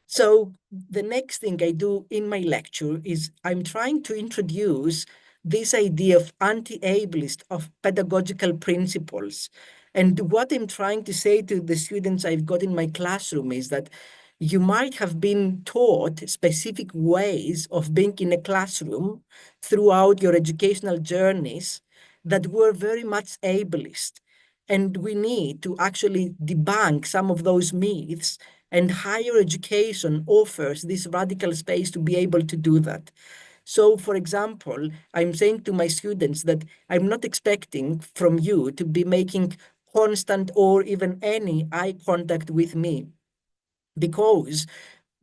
So the next thing I do in my lecture is I'm trying to introduce this idea of anti-ableist, of pedagogical principles. And what I'm trying to say to the students I've got in my classroom is that you might have been taught specific ways of being in a classroom throughout your educational journeys that were very much ableist. And we need to actually debunk some of those myths, and higher education offers this radical space to be able to do that. So, for example, I'm saying to my students that I'm not expecting from you to be making constant or even any eye contact with me, because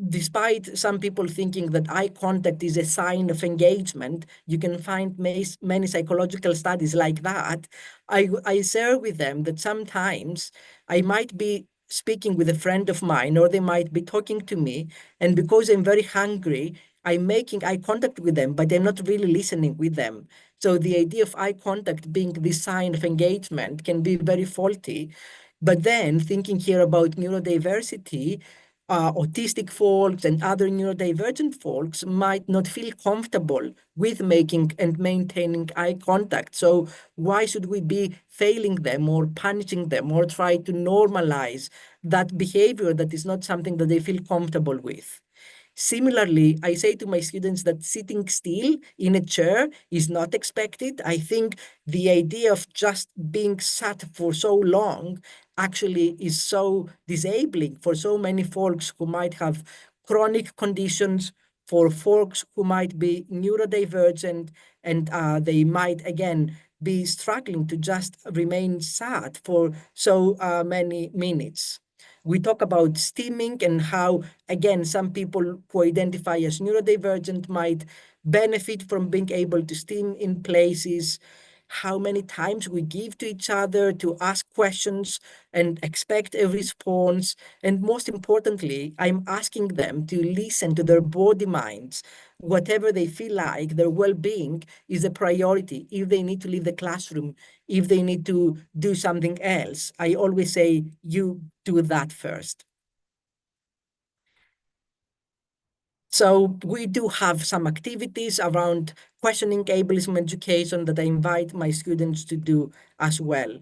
despite some people thinking that eye contact is a sign of engagement, you can find many psychological studies like that. I share with them that sometimes I might be speaking with a friend of mine, or they might be talking to me, and because I'm very hungry, I'm making eye contact with them, but I'm not really listening with them. So the idea of eye contact being this sign of engagement can be very faulty. But then thinking here about neurodiversity, autistic folks and other neurodivergent folks might not feel comfortable with making and maintaining eye contact. So why should we be failing them or punishing them or try to normalize that behavior that is not something that they feel comfortable with? Similarly, I say to my students that sitting still in a chair is not expected. I think the idea of just being sat for so long actually is so disabling for so many folks who might have chronic conditions, for folks who might be neurodivergent, and they might, again, be struggling to just remain sat for so many minutes. We talk about stimming and how, again, some people who identify as neurodivergent might benefit from being able to stim in places, how many times we give to each other to ask questions and expect a response. And most importantly, I'm asking them to listen to their body minds. Whatever they feel like, their well-being is a priority. If they need to leave the classroom, if they need to do something else, I always say, you do that first. So we do have some activities around questioning ableism education that I invite my students to do as well.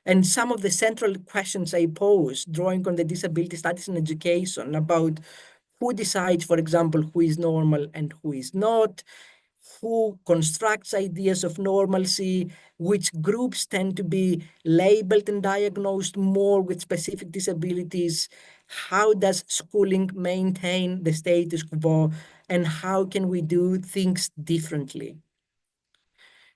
And some of the central questions I pose, drawing on the disability studies in education, about who decides, for example, who is normal and who is not, who constructs ideas of normalcy, which groups tend to be labeled and diagnosed more with specific disabilities, how does schooling maintain the status quo, and how can we do things differently?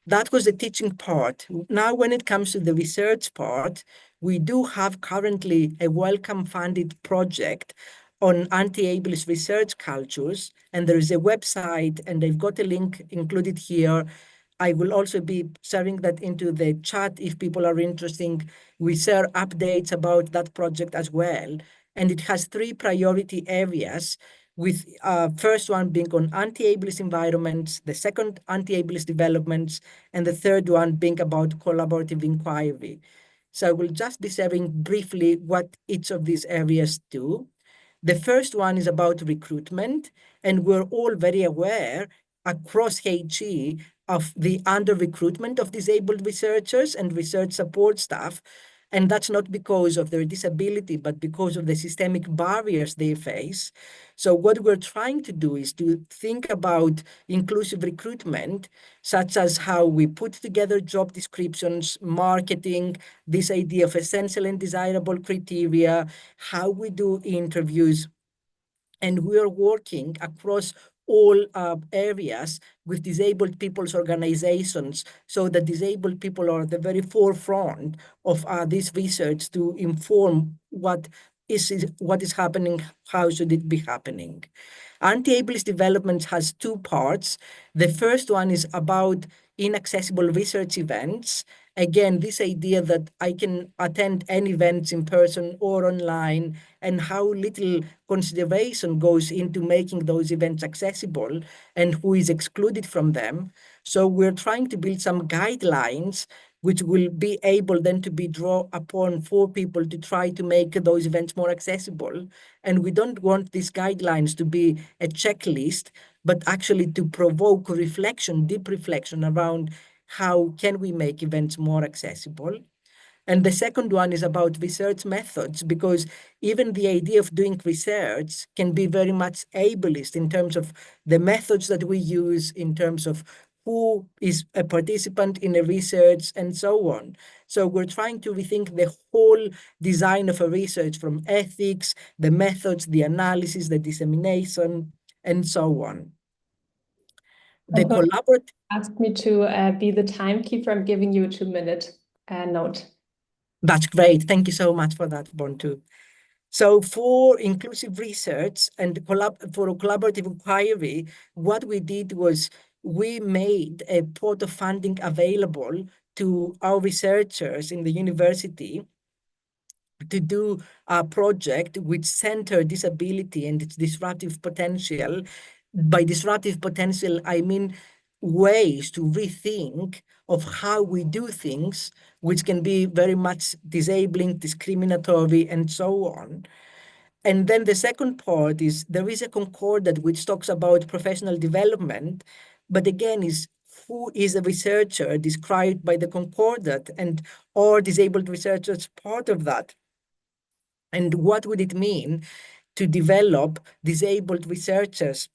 That was the teaching part. Now, when it comes to the research part, we do have currently a welcome-funded project on anti-ableist research cultures, and there is a website, and I've got a link included here. I will also be sharing that into the chat if people are interested. We share updates about that project as well, and it has 3 priority areas, with first one being on anti-ableist environments, the second anti-ableist developments, and the third one being about collaborative inquiry. So I will just be sharing briefly what each of these areas do. The first one is about recruitment, and we're all very aware across HE of the under-recruitment of disabled researchers and research support staff. And that's not because of their disability, but because of the systemic barriers they face. So what we're trying to do is to think about inclusive recruitment, such as how we put together job descriptions, marketing, this idea of essential and desirable criteria, how we do interviews. And we are working across all areas with disabled people's organizations, so that disabled people are at the very forefront of this research to inform what is happening, how should it be happening. Anti-ableist development has 2 parts. The first one is about inaccessible research events. Again, this idea that I can attend any events in person or online, and how little consideration goes into making those events accessible and who is excluded from them. So we're trying to build some guidelines which will be able then to be drawn upon for people to try to make those events more accessible. And we don't want these guidelines to be a checklist, but actually to provoke reflection, deep reflection around how can we make events more accessible. And the second one is about research methods, because even the idea of doing research can be very much ableist in terms of the methods that we use, in terms of who is a participant in a research, and so on. So we're trying to rethink the whole design of a research, from ethics, the methods, the analysis, the dissemination, and so on. The collaborative asked me to be the timekeeper. I'm giving you a 2-minute note. That's great. Thank you so much for that, Bontu. So for inclusive research and for a collaborative inquiry, what we did was we made a pot of funding available to our researchers in the university to do a project which centered disability and its disruptive potential. By disruptive potential, I mean ways to rethink of how we do things, which can be very much disabling, discriminatory, and so on. And then the second part is there is a concordate which talks about professional development, but again is who is a researcher described by the concordate, and are disabled researchers part of that? And what would it mean to develop disabled researchers,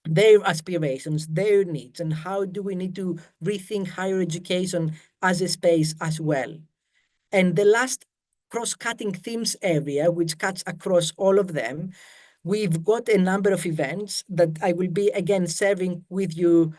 their aspirations, their needs, and how do we need to rethink higher education as a space as well? And the last cross-cutting themes area, which cuts across all of them, we've got a number of events that I will be again sharing with you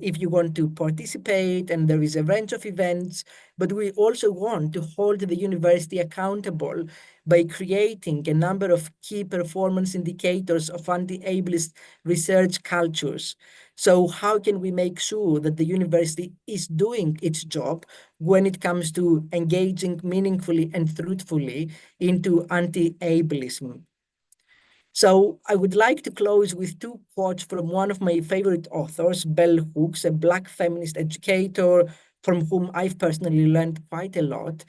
if you want to participate, and there is a range of events, but we also want to hold the university accountable by creating a number of key performance indicators of anti-ableist research cultures. So how can we make sure that the university is doing its job when it comes to engaging meaningfully and truthfully into anti-ableism? So I would like to close with 2 quotes from one of my favorite authors, Bell Hooks, a Black feminist educator from whom I've personally learned quite a lot.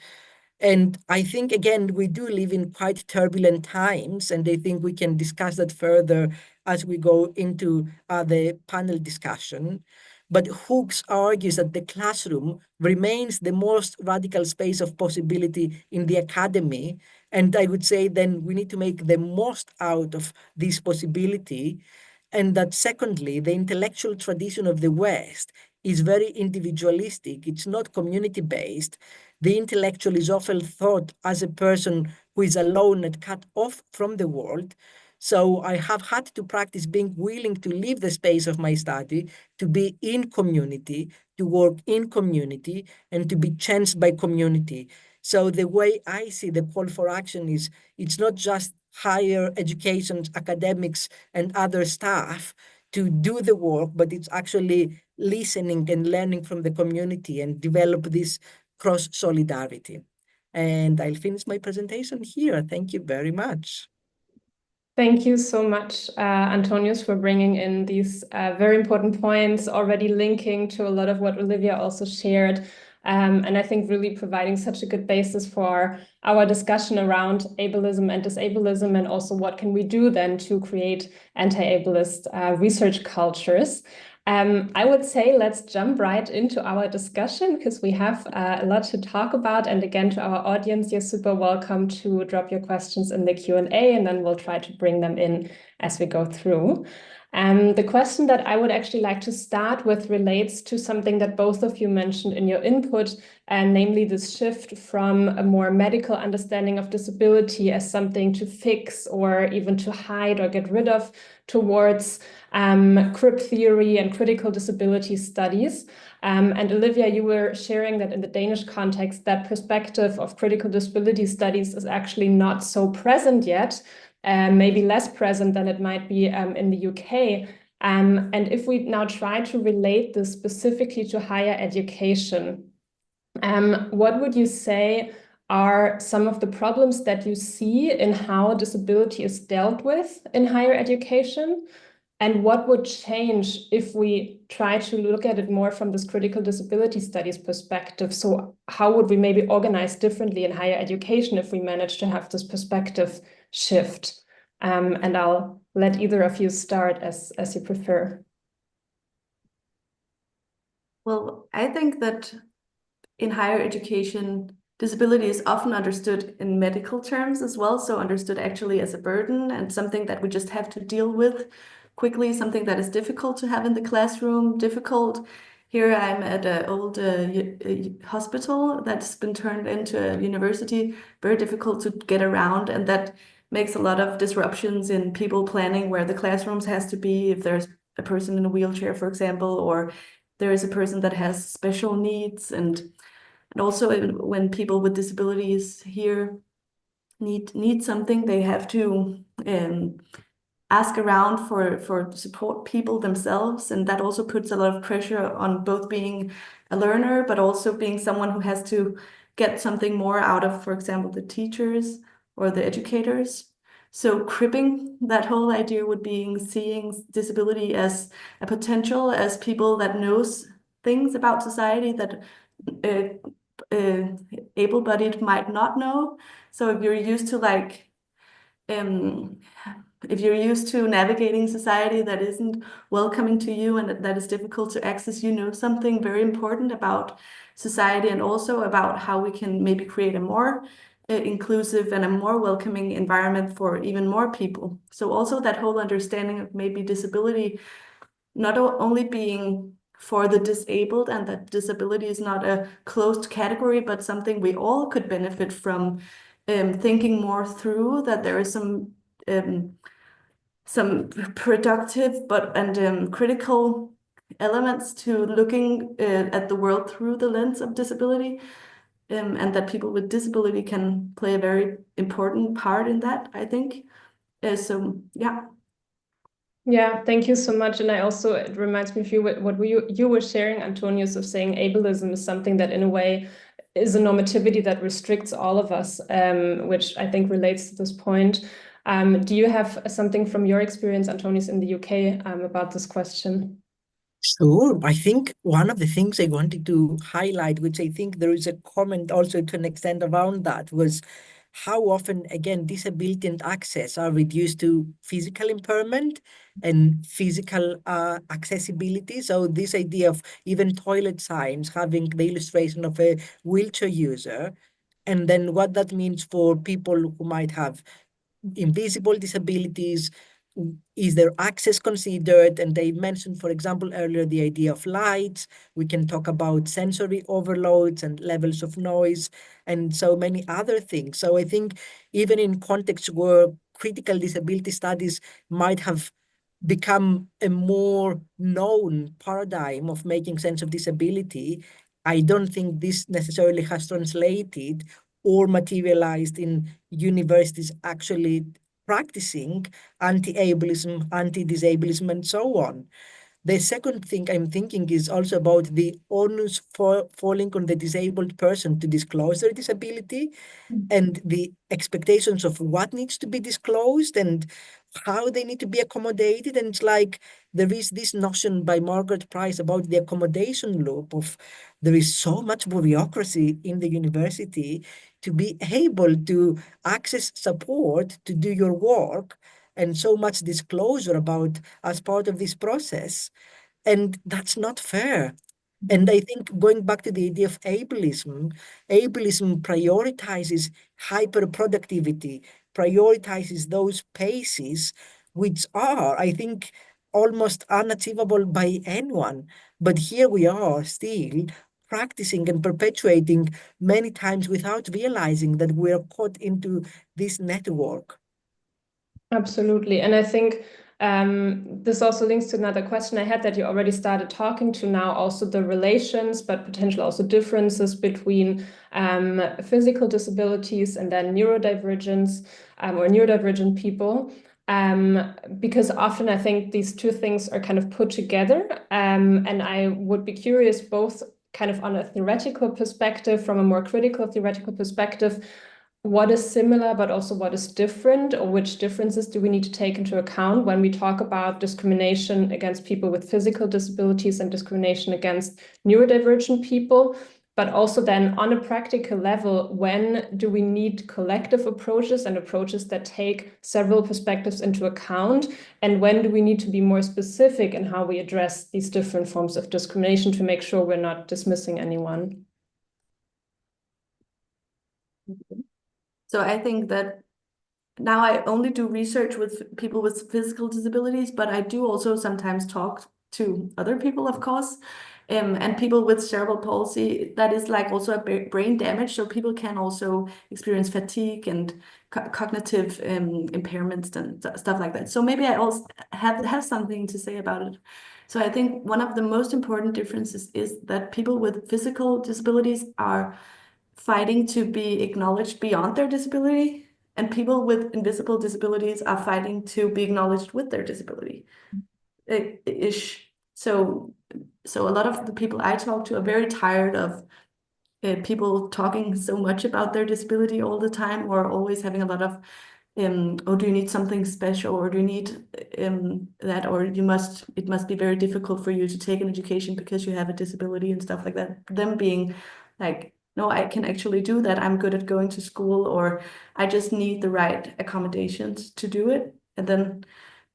And I think, again, we do live in quite turbulent times, and I think we can discuss that further as we go into the panel discussion. But Hooks argues that the classroom remains the most radical space of possibility in the academy. And I would say then we need to make the most out of this possibility. And that secondly, the intellectual tradition of the West is very individualistic. It's not community-based. The intellectual is often thought as a person who is alone and cut off from the world. So I have had to practice being willing to leave the space of my study, to be in community, to work in community, and to be changed by community. So the way I see the call for action is, it's not just higher education, academics, and other staff to do the work, but it's actually listening and learning from the community and develop this cross solidarity. And I'll finish my presentation here. Thank you very much. Thank you so much, Antonius, for bringing in these very important points, already linking to a lot of what Olivia also shared. And I think really providing such a good basis for our discussion around ableism and disableism, and also what can we do then to create anti-ableist research cultures. I would say let's jump right into our discussion, because we have a lot to talk about. And again, to our audience, you're super welcome to drop your questions in the Q&A, and then we'll try to bring them in as we go through. The question that I would actually like to start with relates to something that both of you mentioned in your input, and namely this shift from a more medical understanding of disability as something to fix or even to hide or get rid of, towards Crip theory and critical disability studies. And Olivia, you were sharing that in the Danish context, that perspective of critical disability studies is actually not so present yet, maybe less present than it might be in the UK. And if we now try to relate this specifically to higher education, what would you say are some of the problems that you see in how disability is dealt with in higher education? And what would change if we try to look at it more from this critical disability studies perspective? So how would we maybe organize differently in higher education if we manage to have this perspective shift? And I'll let either of you start as you prefer. Well, I think that in higher education, disability is often understood in medical terms as well, so understood actually as a burden and something that we just have to deal with quickly, something that is difficult to have in the classroom, difficult. Here I'm at an old hospital that's been turned into a university, very difficult to get around, and that makes a lot of disruptions in people planning where the classrooms has to be, if there's a person in a wheelchair, for example, or there is a person that has special needs, and also when people with disabilities here need something, they have to ask around for support people themselves, and that also puts a lot of pressure on both being a learner, but also being someone who has to get something more out of, for example, the teachers or the educators. So cripping, that whole idea would be seeing disability as a potential, as people that knows things about society that able-bodied might not know. So if you're used to if you're used to navigating society that isn't welcoming to you and that is difficult to access, you know something very important about society and also about how we can maybe create a more inclusive and a more welcoming environment for even more people. So also that whole understanding of maybe disability not only being for the disabled, and that disability is not a closed category, but something we all could benefit from, thinking more through, that there is some productive and critical elements to looking at the world through the lens of disability, and that people with disability can play a very important part in that, I think. So yeah. Yeah, thank you so much. And I also, it reminds me of what you were sharing, Antonius, of saying ableism is something that in a way is a normativity that restricts all of us, which I think relates to this point. Do you have something from your experience, Antonius, in the UK about this question? Sure. I think one of the things I wanted to highlight, which I think there is a comment also to an extent around that, was how often, again, disability and access are reduced to physical impairment and physical accessibility. So this idea of even toilet signs having the illustration of a wheelchair user, and then what that means for people who might have invisible disabilities. Is their access considered? And they mentioned, for example, earlier the idea of lights. We can talk about sensory overloads and levels of noise and so many other things. So I think even in contexts where critical disability studies might have become a more known paradigm of making sense of disability, I don't think this necessarily has translated or materialized in universities actually practicing anti-ableism, anti-disableism, and so on. The second thing I'm thinking is also about the onus falling on the disabled person to disclose their disability and the expectations of what needs to be disclosed and how they need to be accommodated. And it's like there is this notion by Margaret Price about the accommodation loop of there is so much bureaucracy in the university to be able to access support to do your work, and so much disclosure about as part of this process. And that's not fair. And I think going back to the idea of ableism, ableism prioritizes hyperproductivity, prioritizes those paces which are, I think, almost unachievable by anyone. But here we are still practicing and perpetuating many times without realizing that we're caught into this network. Absolutely. And I think this also links to another question I had that you already started talking to now, also the relations, but potential also differences between physical disabilities and then neurodivergence or neurodivergent people. Because often I think these two things are kind of put together. And I would be curious both kind of on a theoretical perspective, from a more critical theoretical perspective, what is similar, but also what is different, or which differences do we need to take into account when we talk about discrimination against people with physical disabilities and discrimination against neurodivergent people, but also then on a practical level, when do we need collective approaches and approaches that take several perspectives into account, and when do we need to be more specific in how we address these different forms of discrimination to make sure we're not dismissing anyone? So I think that now I only do research with people with physical disabilities, but I do also sometimes talk to other people, of course, and people with cerebral palsy. That is like also a brain damage, so people can also experience fatigue and cognitive impairments and stuff like that. So maybe I also have something to say about it. So I think one of the most important differences is that people with physical disabilities are fighting to be acknowledged beyond their disability, and people with invisible disabilities are fighting to be acknowledged with their disability. Ish. So a lot of the people I talk to are very tired of people talking so much about their disability all the time, or always having a lot of oh, do you need something special, or do you need that, or it must be very difficult for you to take an education because you have a disability and stuff like that. Them being like, no, I can actually do that. I'm good at going to school, or I just need the right accommodations to do it. And then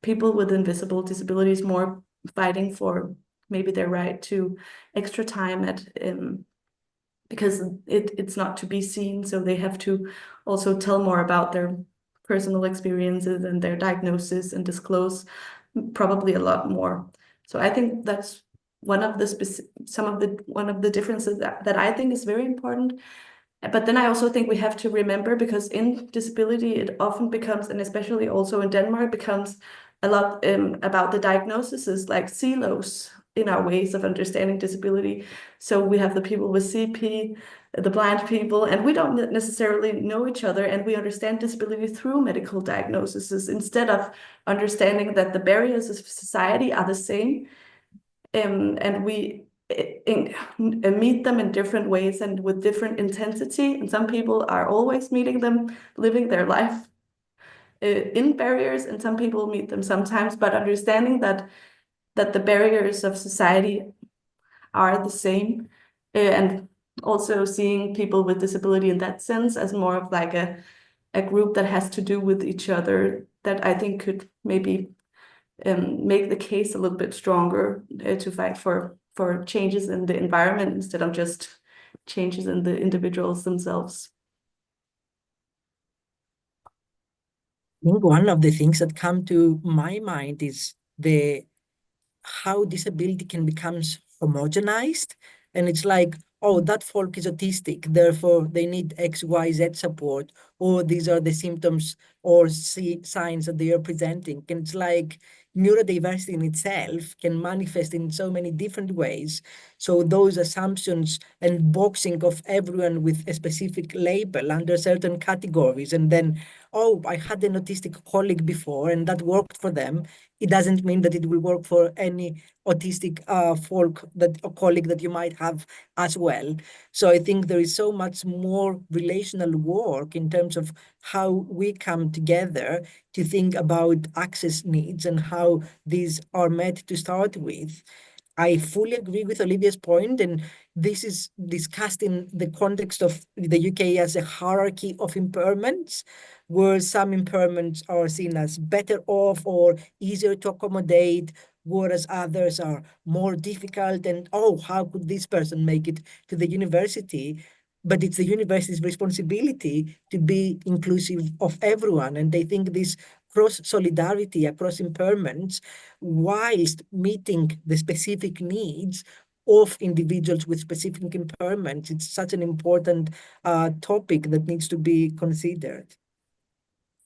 people with invisible disabilities more fighting for maybe their right to extra time at because it's not to be seen, so they have to also tell more about their personal experiences and their diagnosis and disclose probably a lot more. So I think that's one of the differences that I think is very important. But then I also think we have to remember, because in disability it often becomes, and especially also in Denmark, becomes a lot about the diagnoses, like silos in our ways of understanding disability. So we have the people with CP, the blind people, and we don't necessarily know each other, and we understand disability through medical diagnoses instead of understanding that the barriers of society are the same, and we meet them in different ways and with different intensity. And some people are always meeting them, living their life in barriers, and some people meet them sometimes, but understanding that the barriers of society are the same, and also seeing people with disability in that sense as more of like a group that has to do with each other that I think could maybe make the case a little bit stronger to fight for changes in the environment instead of just changes in the individuals themselves. I think one of the things that come to my mind is how disability can become homogenized. And it's like, oh, that folk is autistic, therefore they need X, Y, Z support, or these are the symptoms or signs that they are presenting. And it's like neurodiversity in itself can manifest in so many different ways. So those assumptions and boxing of everyone with a specific label under certain categories, and then, oh, I had an autistic colleague before and that worked for them. It doesn't mean that it will work for any autistic folk, that a colleague that you might have as well. So I think there is so much more relational work in terms of how we come together to think about access needs and how these are met to start with. I fully agree with Olivia's point, and this is discussed in the context of the UK as a hierarchy of impairments, where some impairments are seen as better off or easier to accommodate, whereas others are more difficult. And, oh, how could this person make it to the university? But it's the university's responsibility to be inclusive of everyone. And I think this cross-solidarity across impairments, whilst meeting the specific needs of individuals with specific impairments, it's such an important topic that needs to be considered.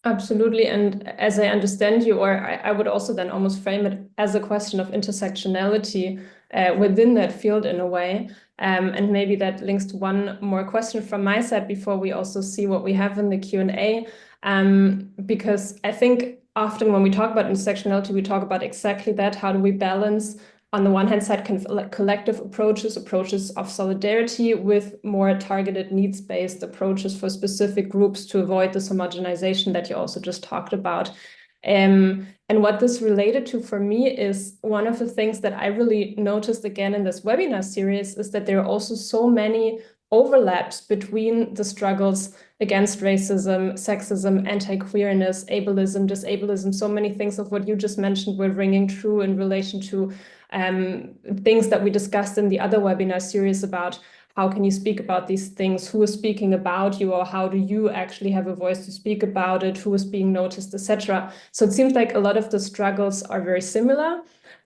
Absolutely. And as I understand you, or I would also then almost frame it as a question of intersectionality within that field in a way. And maybe that links to one more question from my side before we also see what we have in the Q&A. Because I think often when we talk about intersectionality, we talk about exactly that. How do we balance, on the one hand side, collective approaches of solidarity with more targeted needs-based approaches for specific groups to avoid this homogenization that you also just talked about. And what this related to for me is one of the things that I really noticed again in this webinar series is that there are also so many overlaps between the struggles against racism, sexism, anti-queerness, ableism, disableism. So many things of what you just mentioned were ringing true in relation to things that we discussed in the other webinar series about how can you speak about these things, who is speaking about you, or how do you actually have a voice to speak about it, who is being noticed, etc. So it seems like a lot of the struggles are very similar.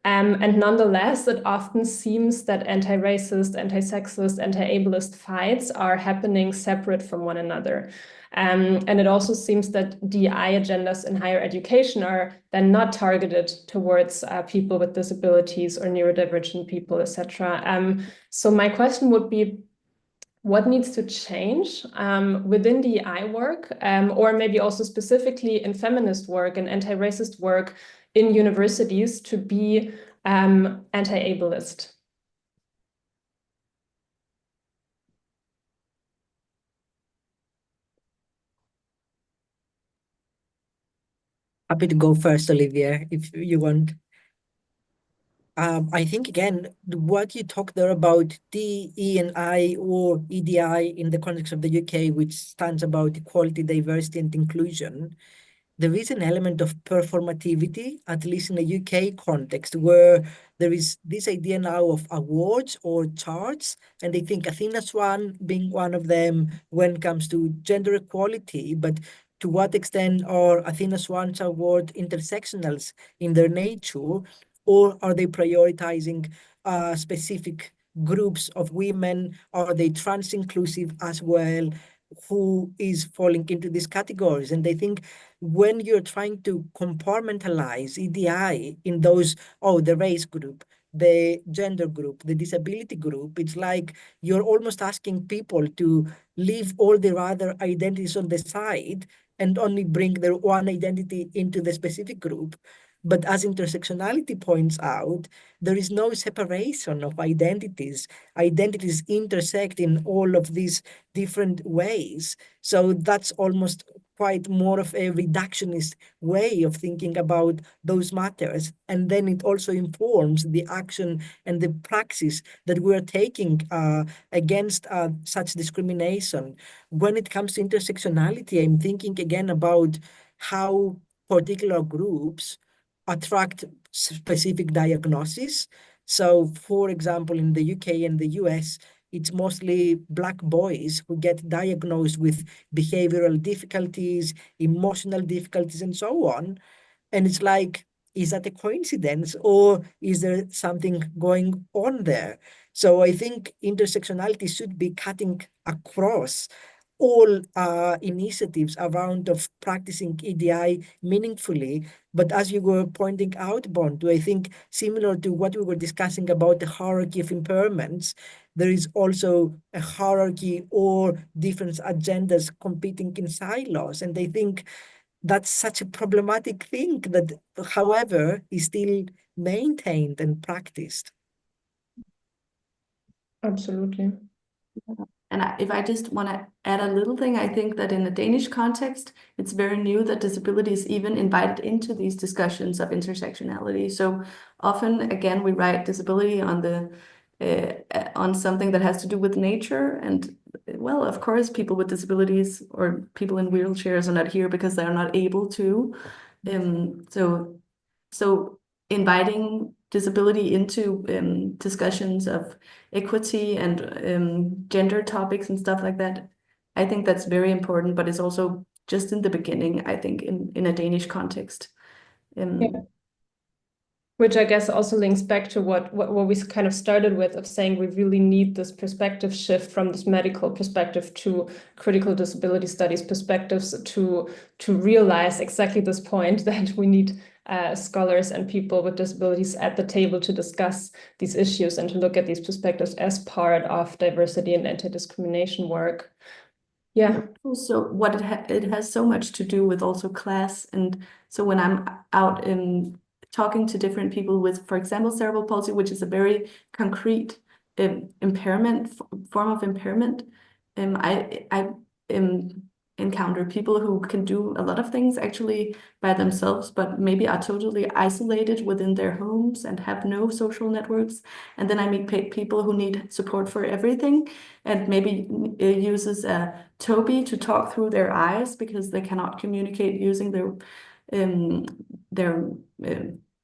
And nonetheless, it often seems that anti-racist, anti-sexist, anti-ableist fights are happening separate from one another. And it also seems that DEI agendas in higher education are then not targeted towards people with disabilities or neurodivergent people, etc. So my question would be, what needs to change within DEI work, or maybe also specifically in feminist work and anti-racist work in universities to be anti-ableist? Happy to go first, Olivia, if you want. I think, again, what you talked there about DE&I or EDI in the context of the UK, which stands about equality, diversity, and inclusion, there is an element of performativity, at least in a UK context, where there is this idea now of awards or charts, and I think Athena Swan being one of them when it comes to gender equality. But to what extent are Athena Swan's award intersectionals in their nature, or are they prioritizing specific groups of women? Are they trans inclusive as well? Who is falling into these categories? And I think when you're trying to compartmentalize EDI in those, oh, the race group, the gender group, the disability group, it's like you're almost asking people to leave all their other identities on the side and only bring their one identity into the specific group. But as intersectionality points out, there is no separation of identities. Identities intersect in all of these different ways. So that's almost quite more of a reductionist way of thinking about those matters. And then it also informs the action and the praxis that we are taking against such discrimination. When it comes to intersectionality, I'm thinking again about how particular groups attract specific diagnoses. So, for example, in the UK and the US, it's mostly Black boys who get diagnosed with behavioral difficulties, emotional difficulties, and so on. And it's like, is that a coincidence or is there something going on there? So I think intersectionality should be cutting across all initiatives around of practicing EDI meaningfully. But as you were pointing out, Bontu, I think similar to what we were discussing about the hierarchy of impairments, there is also a hierarchy or different agendas competing in silos. And I think that's such a problematic thing that, however, is still maintained and practiced. Absolutely. And if I just want to add a little thing, I think that in the Danish context, it's very new that disability is even invited into these discussions of intersectionality. So often, again, we write disability on the on something that has to do with nature. And well, of course, people with disabilities or people in wheelchairs are not here because they are not able to. So inviting disability into discussions of equity and gender topics and stuff like that, I think that's very important, but it's also just in the beginning, I think, in a Danish context. Yeah. Which I guess also links back to what we kind of started with, of saying we really need this perspective shift from this medical perspective to critical disability studies perspectives to realize exactly this point that we need scholars and people with disabilities at the table to discuss these issues and to look at these perspectives as part of diversity and anti-discrimination work. Yeah. So what it has so much to do with also class. And so when I'm out in talking to different people with, for example, cerebral palsy, which is a very concrete impairment, form of impairment, I encounter people who can do a lot of things actually by themselves, but maybe are totally isolated within their homes and have no social networks. And then I meet people who need support for everything and maybe uses a Toby to talk through their eyes because they cannot communicate using their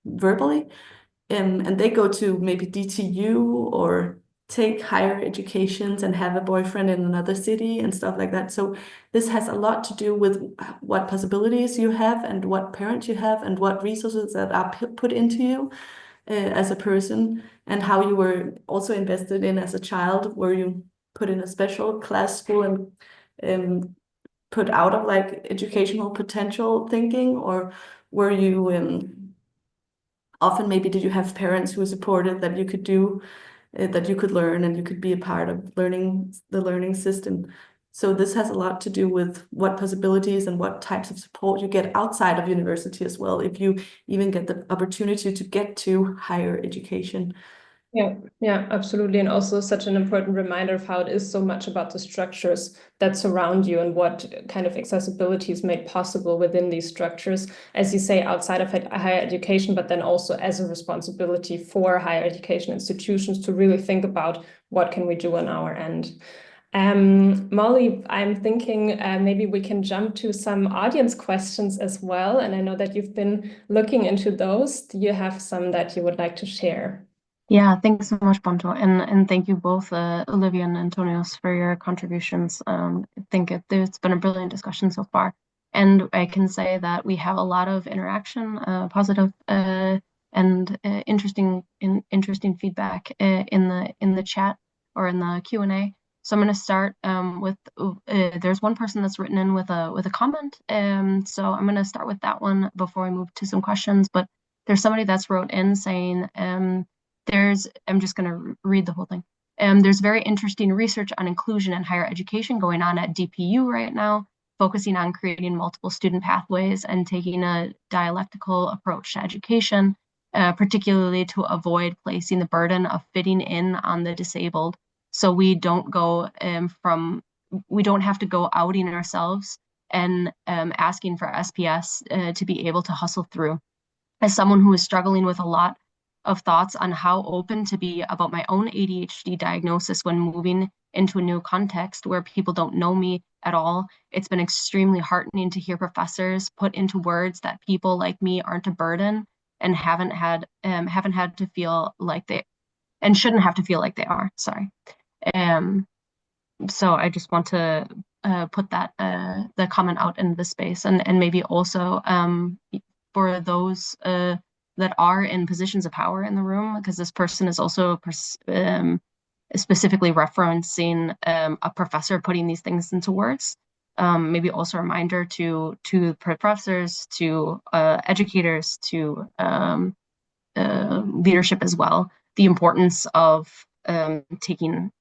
verbally, and they go to maybe DTU or take higher educations and have a boyfriend in another city and stuff like that. So this has a lot to do with what possibilities you have and what parents you have and what resources that are put into you as a person, and how you were also invested in as a child. Were you put in a special class school and put out of like educational potential thinking, or were you often maybe did you have parents who supported that you could do that you could learn and you could be a part of learning the learning system? So this has a lot to do with what possibilities and what types of support you get outside of university as well, if you even get the opportunity to get to higher education. Yeah, absolutely. And also such an important reminder of how it is so much about the structures that surround you and what kind of accessibility is made possible within these structures, as you say, outside of higher education, but then also as a responsibility for higher education institutions to really think about what can we do on our end. Molly, I'm thinking maybe we can jump to some audience questions as well. And I know that you've been looking into those. Do you have some that you would like to share? Yeah, thanks so much, Bonto, and thank you both, Olivia and Antonios, for your contributions. I think it's been a brilliant discussion so far, and I can say that we have a lot of interaction, positive and interesting feedback in the chat or in the Q&A. So I'm going to start with there's one person that's written in with a comment, so I'm going to start with that one before I move to some questions. But there's somebody that's wrote in saying. I'm just going to read the whole thing. There's very interesting research on inclusion in higher education going on at DPU right now, focusing on creating multiple student pathways and taking a dialectical approach to education, particularly to avoid placing the burden of fitting in on the disabled. So we don't have to go outing ourselves and asking for SPS to be able to hustle through. As someone who is struggling with a lot of thoughts on how open to be about my own ADHD diagnosis when moving into a new context where people don't know me at all, it's been extremely heartening to hear professors put into words that people like me aren't a burden and haven't had to feel like they and shouldn't have to feel like they are. Sorry. So I just want to put that the comment out in the space, and maybe also for those that are in positions of power in the room, because this person is also specifically referencing a professor putting these things into words. Maybe also a reminder to professors, to educators, to leadership as well, the importance of taking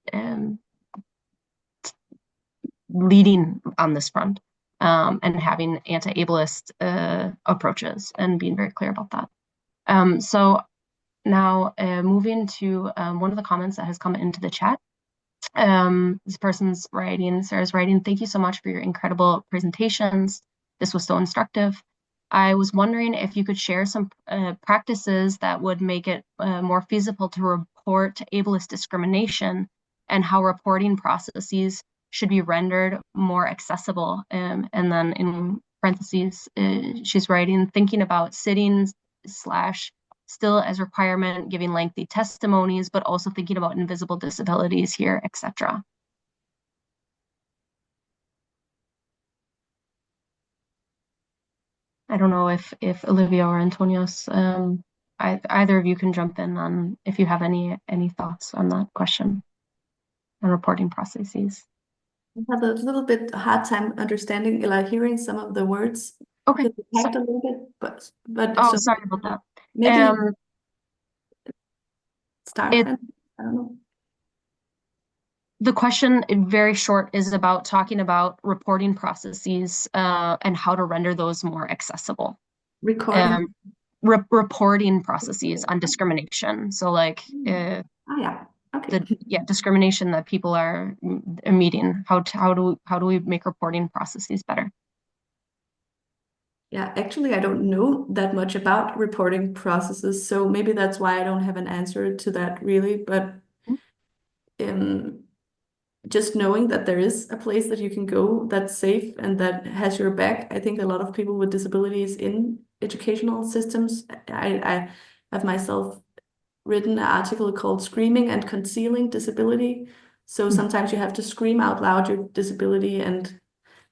leading on this front and having anti-ableist approaches and being very clear about that. So now moving to one of the comments that has come into the chat. This person's writing, Sarah's writing, "Thank you so much for your incredible presentations. This was so instructive. I was wondering if you could share some practices that would make it more feasible to report ableist discrimination and how reporting processes should be rendered more accessible." And then in parentheses, she's writing, "Thinking about sitting / still as requirement, giving lengthy testimonies, but also thinking about invisible disabilities here, etc." I don't know if Olivia or Antonios, either of you can jump in on if you have any thoughts on that question on reporting processes. I have a little bit hard time understanding, like hearing some of the words. Okay. A little bit, but oh, so sorry about that. maybe start. I don't know. The question, very short, is about talking about reporting processes and how to render those more accessible. Reporting processes on discrimination. So like, yeah, okay. Discrimination that people are meeting. How do we make reporting processes better? Yeah, actually, I don't know that much about reporting processes, so maybe that's why I don't have an answer to that really. But just knowing that there is a place that you can go that's safe and that has your back, I think a lot of people with disabilities in educational systems, I have myself written an article called "Screaming and Concealing Disability." So sometimes you have to scream out loud your disability and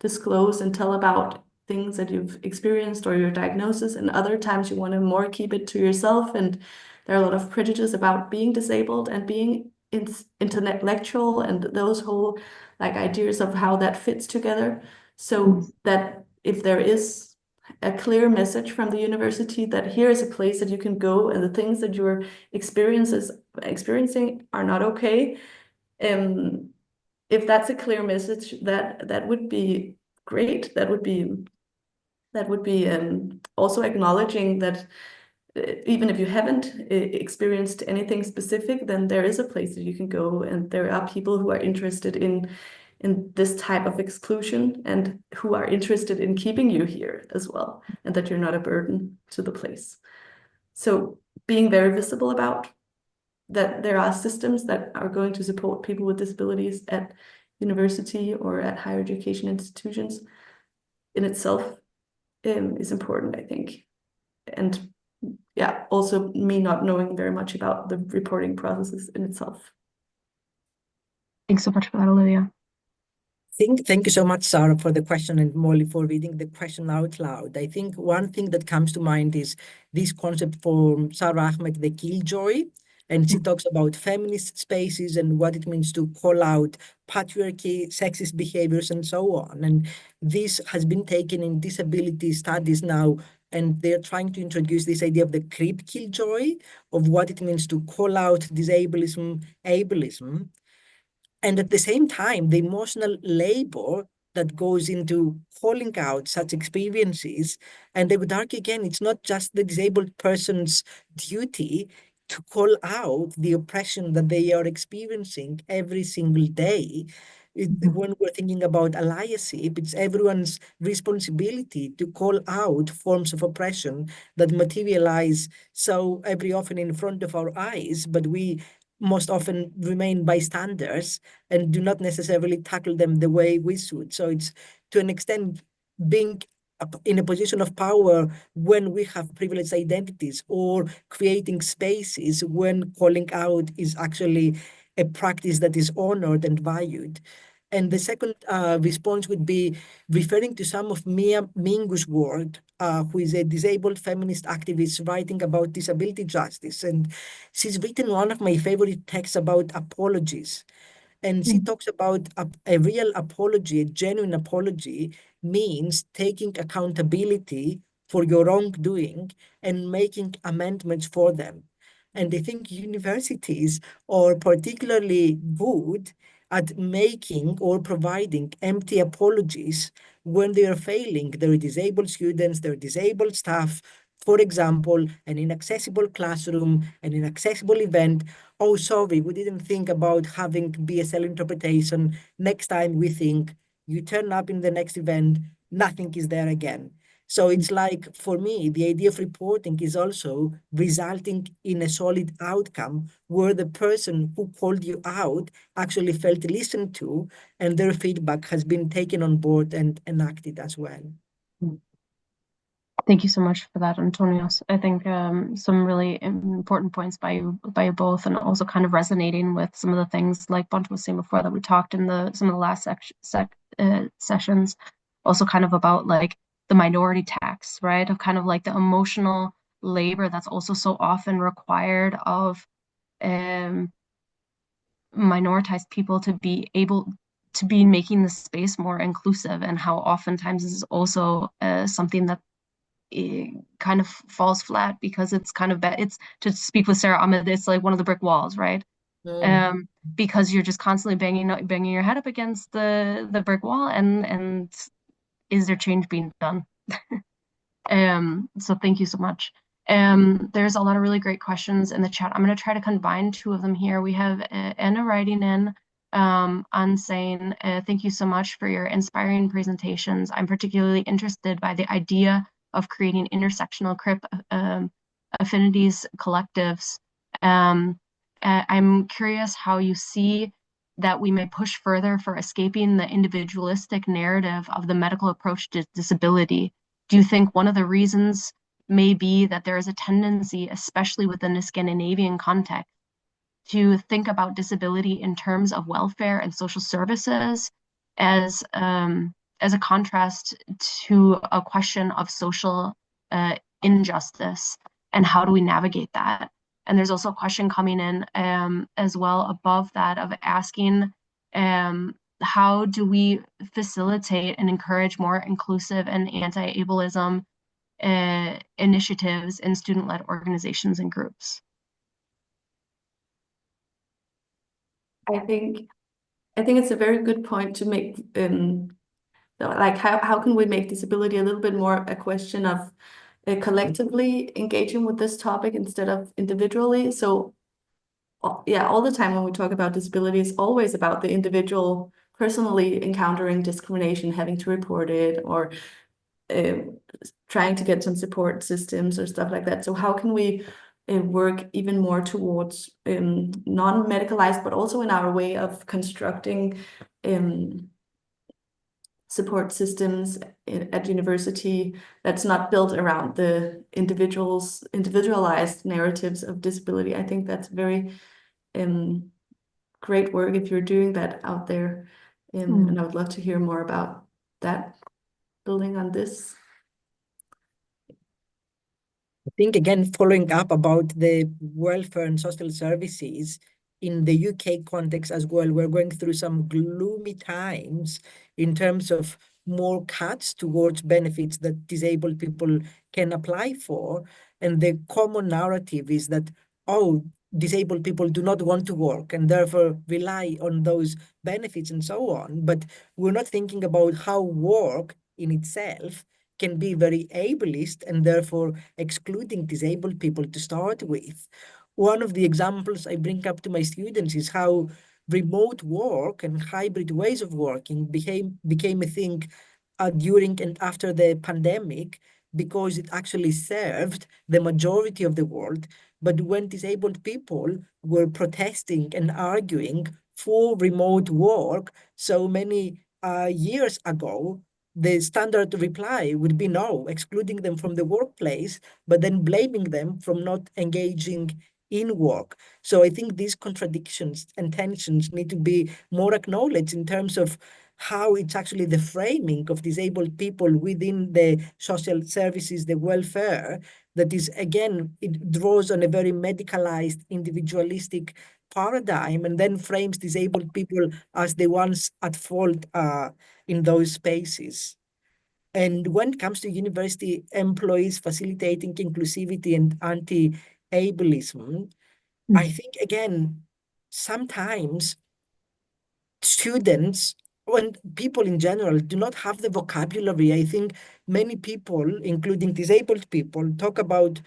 disclose and tell about things that you've experienced or your diagnosis, and other times you want to more keep it to yourself. And there are a lot of prejudices about being disabled and being intellectual and those whole like ideas of how that fits together. So that if there is a clear message from the university that here is a place that you can go and the things that you're experiencing are not okay, if that's a clear message, that would be great. That would be also acknowledging that even if you haven't experienced anything specific, then there is a place that you can go, and there are people who are interested in this type of exclusion and who are interested in keeping you here as well, and that you're not a burden to the place. So being very visible about that there are systems that are going to support people with disabilities at university or at higher education institutions in itself is important, I think. And yeah, also me not knowing very much about the reporting processes in itself. Thanks so much for that, Olivia. Thank you so much, Sarah, for the question, and Molly for reading the question out loud. I think one thing that comes to mind is this concept from Sarah Ahmed, the killjoy, and she talks about feminist spaces and what it means to call out patriarchy, sexist behaviors, and so on. And this has been taken in disability studies now, and they're trying to introduce this idea of the Crip killjoy, of what it means to call out disableism, ableism. And at the same time, the emotional labor that goes into calling out such experiences. And I would argue again, it's not just the disabled person's duty to call out the oppression that they are experiencing every single day, when we're thinking about allyship, it's everyone's responsibility to call out forms of oppression that materialize so every often in front of our eyes, but we most often remain bystanders and do not necessarily tackle them the way we should. So it's, to an extent, being in a position of power when we have privileged identities, or creating spaces when calling out is actually a practice that is honored and valued. And the second response would be referring to some of Mia Mingu's work, who is a disabled feminist activist writing about disability justice. And she's written one of my favorite texts about apologies. And she talks about a real apology, a genuine apology, means taking accountability for your wrongdoing and making amendments for them. And I think universities are particularly good at making or providing empty apologies when they are failing their disabled students, their disabled staff. For example, an inaccessible classroom, an inaccessible event. Oh, sorry, we didn't think about having BSL interpretation. Next time we think, you turn up in the next event, nothing is there again. So it's like, for me, the idea of reporting is also resulting in a solid outcome where the person who called you out actually felt listened to, and their feedback has been taken on board and enacted as well. Thank you so much for that, Antonios. I think some really important points by you both, and also kind of resonating with some of the things like Bonta was saying before that we talked in some of the last sessions, also kind of about like the minority tax, right? Of kind of like the emotional labor that's also so often required of minoritized people to be able to be making the space more inclusive, and how oftentimes this is also something that it kind of falls flat because it's kind of bad. It's, to speak with Sarah Ahmed, it's like one of the brick walls, right? Because you're just constantly banging your head up against the brick wall, and is there change being done? So thank you so much. There's a lot of really great questions in the chat. I'm going to try to combine two of them here. We have Anna writing in on saying, thank you so much for your inspiring presentations. I'm particularly interested by the idea of creating intersectional Crip affinities collectives. I'm curious how you see that we may push further for escaping the individualistic narrative of the medical approach to disability. Do you think one of the reasons may be that there is a tendency, especially within the Scandinavian context, to think about disability in terms of welfare and social services as a contrast to a question of social injustice, and how do we navigate that? And there's also a question coming in as well above that of asking, how do we facilitate and encourage more inclusive and anti-ableism initiatives in student-led organizations and groups? I think it's a very good point to make. Like how can we make disability a little bit more a question of collectively engaging with this topic instead of individually? So yeah, all the time when we talk about disability, it's always about the individual personally encountering discrimination, having to report it, or trying to get some support systems or stuff like that. So how can we work even more towards non-medicalized, but also in our way of constructing support systems at university that's not built around the individualized narratives of disability? I think that's very great work if you're doing that out there. And I would love to hear more about that, building on this. I think, again, following up about the welfare and social services in the UK context as well, we're going through some gloomy times in terms of more cuts towards benefits that disabled people can apply for. And the common narrative is that, oh, disabled people do not want to work and therefore rely on those benefits and so on. But we're not thinking about how work in itself can be very ableist and therefore excluding disabled people to start with. One of the examples I bring up to my students is how remote work and hybrid ways of working became a thing during and after the pandemic, because it actually served the majority of the world. But when disabled people were protesting and arguing for remote work so many years ago, the standard reply would be no, excluding them from the workplace, but then blaming them from not engaging in work. So I think these contradictions and tensions need to be more acknowledged in terms of how it's actually the framing of disabled people within the social services, the welfare, that is, again, it draws on a very medicalized, individualistic paradigm, and then frames disabled people as the ones at fault in those spaces. And when it comes to university employees facilitating inclusivity and anti-ableism, I think, again, sometimes students and people in general do not have the vocabulary. I think many people, including disabled people, talk about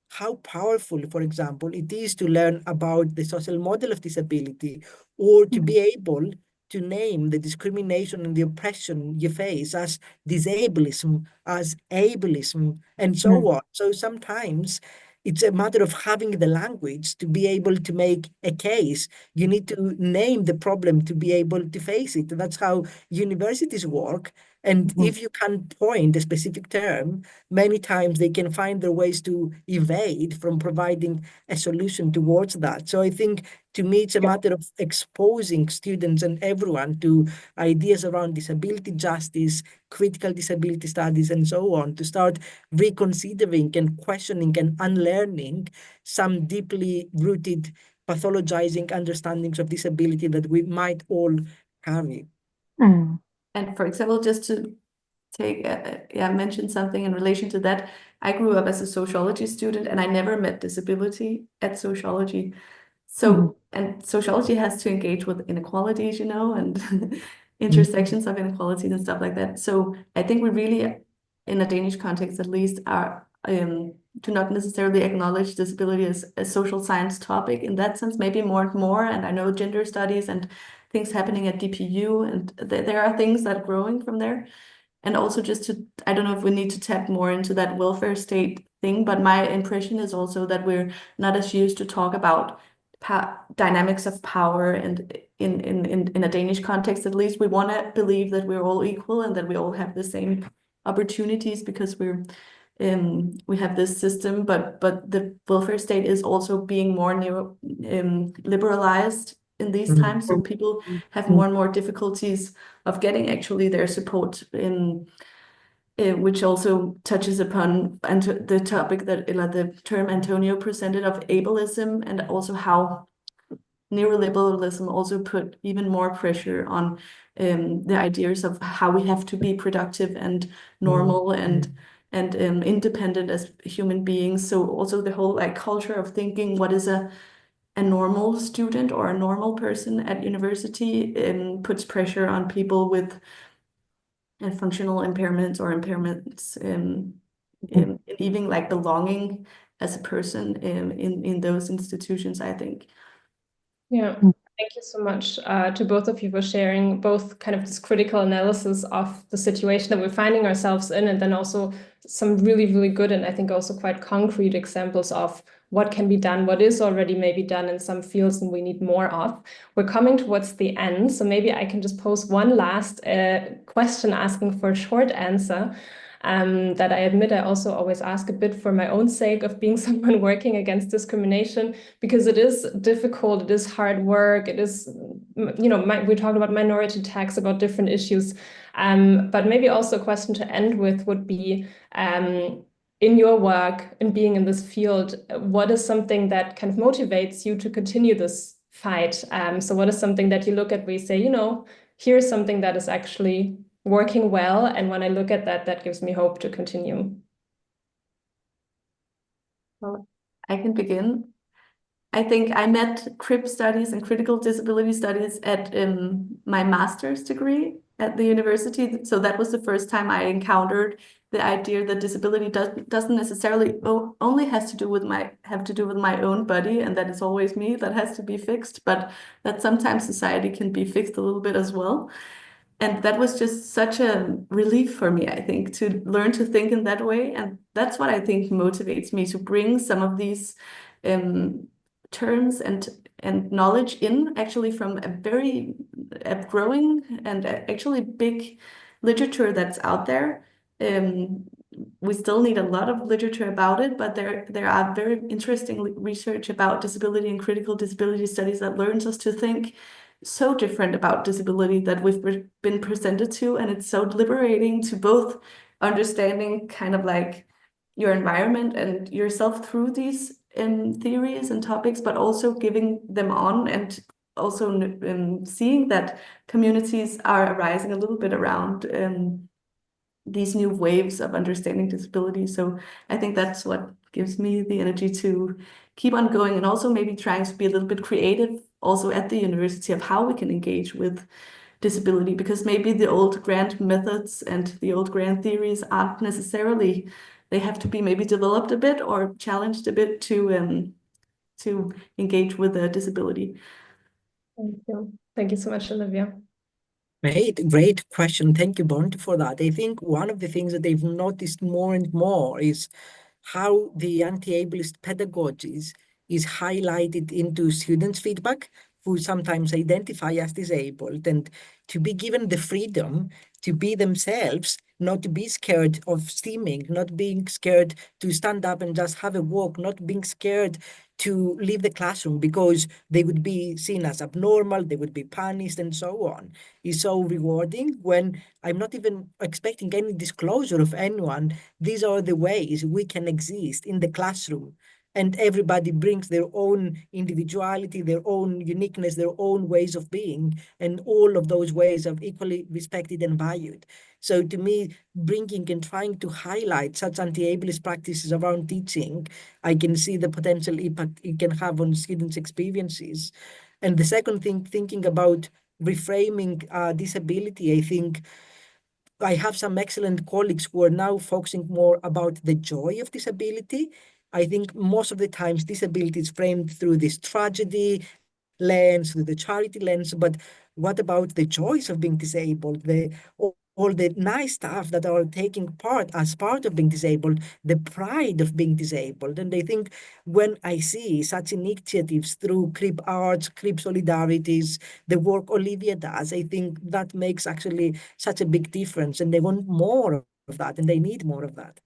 how powerful, for example, it is to learn about the social model of disability, or to be able to name the discrimination and the oppression you face as disableism, as ableism, and so on. So sometimes it's a matter of having the language to be able to make a case. You need to name the problem to be able to face it. That's how universities work. And if you can point a specific term, many times they can find their ways to evade from providing a solution towards that. So I think, to me, it's a matter of exposing students and everyone to ideas around disability justice, critical disability studies, and so on, to start reconsidering and questioning and unlearning some deeply rooted pathologizing understandings of disability that we might all carry. And for example, just to take mention something in relation to that, I grew up as a sociology student and I never met disability at sociology. So, and sociology has to engage with inequalities, and intersections of inequalities and stuff like that. So I think we really, in a Danish context at least, are do not necessarily acknowledge disability as a social science topic in that sense, maybe more and more. And I know gender studies and things happening at DPU, and there are things that are growing from there. And also just to, I don't know if we need to tap more into that welfare state thing, but my impression is also that we're not as used to talk about dynamics of power, and in a Danish context at least, we want to believe that we're all equal and that we all have the same opportunities because we have this system, but the welfare state is also being more liberalized in these times, so people have more and more difficulties of getting actually their support, which also touches upon the topic that the term Antonio presented of ableism, and also how neoliberalism also put even more pressure on the ideas of how we have to be productive and normal and independent as human beings. So also the whole culture of thinking what is a normal student or a normal person at university puts pressure on people with functional impairments or impairments in even belonging as a person in those institutions, I think. Yeah, thank you so much to both of you for sharing both kind of this critical analysis of the situation that we're finding ourselves in, and then also some really, really good and I think also quite concrete examples of what can be done, what is already maybe done in some fields and we need more of. We're coming towards the end, so maybe I can just pose one last question asking for a short answer. That I admit I also always ask a bit for my own sake of being someone working against discrimination, because it is difficult, it is hard work, it is, we talked about minority tax, about different issues, but maybe also a question to end with would be, in your work and being in this field, what is something that kind of motivates you to continue this fight? So what is something that you look at where you say, here's something that is actually working well, and when I look at that, that gives me hope to continue? Well, I can begin. I think I met Crip studies and critical disability studies at my master's degree at the university. So that was the first time I encountered the idea that disability doesn't necessarily only have to do with my own body, and that it's always me that has to be fixed, but that sometimes society can be fixed a little bit as well. And that was just such a relief for me, I think, to learn to think in that way. And that's what I think motivates me to bring some of these terms and knowledge in, actually from a growing and actually big literature that's out there. We still need a lot of literature about it, but there are very interesting research about disability and critical disability studies that learns us to think so different about disability that we've been presented to, and it's so liberating to both understanding kind of like your environment and yourself through these theories and topics, but also giving them on, and also seeing that communities are arising a little bit around these new waves of understanding disability. So I think that's what gives me the energy to keep on going, and also maybe trying to be a little bit creative also at the university of how we can engage with disability, because maybe the old grand methods and the old grand theories aren't necessarily, they have to be maybe developed a bit or challenged a bit to engage with a disability. Thank you. Thank you so much, Olivia. Great question. Thank you, Bont, for that. I think one of the things that they've noticed more and more is how the anti-ableist pedagogies is highlighted into students' feedback who sometimes identify as disabled, and to be given the freedom to be themselves, not to be scared of stimming, not being scared to stand up and just have a walk, not being scared to leave the classroom because they would be seen as abnormal, they would be punished, and so on, is so rewarding when I'm not even expecting any disclosure of anyone. These are the ways we can exist in the classroom. And everybody brings their own individuality, their own uniqueness, their own ways of being, and all of those ways are equally respected and valued. So to me, bringing and trying to highlight such anti-ableist practices around teaching, I can see the potential impact it can have on students' experiences. And the second thing, thinking about reframing disability, I think I have some excellent colleagues who are now focusing more about the joy of disability. I think most of the times disability is framed through this tragedy lens, through the charity lens, but what about the joys of being disabled, all the nice stuff that are taking part as part of being disabled, the pride of being disabled. And I think when I see such initiatives through Crip Arts, Crip Solidarities, the work Olivia does, I think that makes actually such a big difference, and they want more of that, and they need more of that.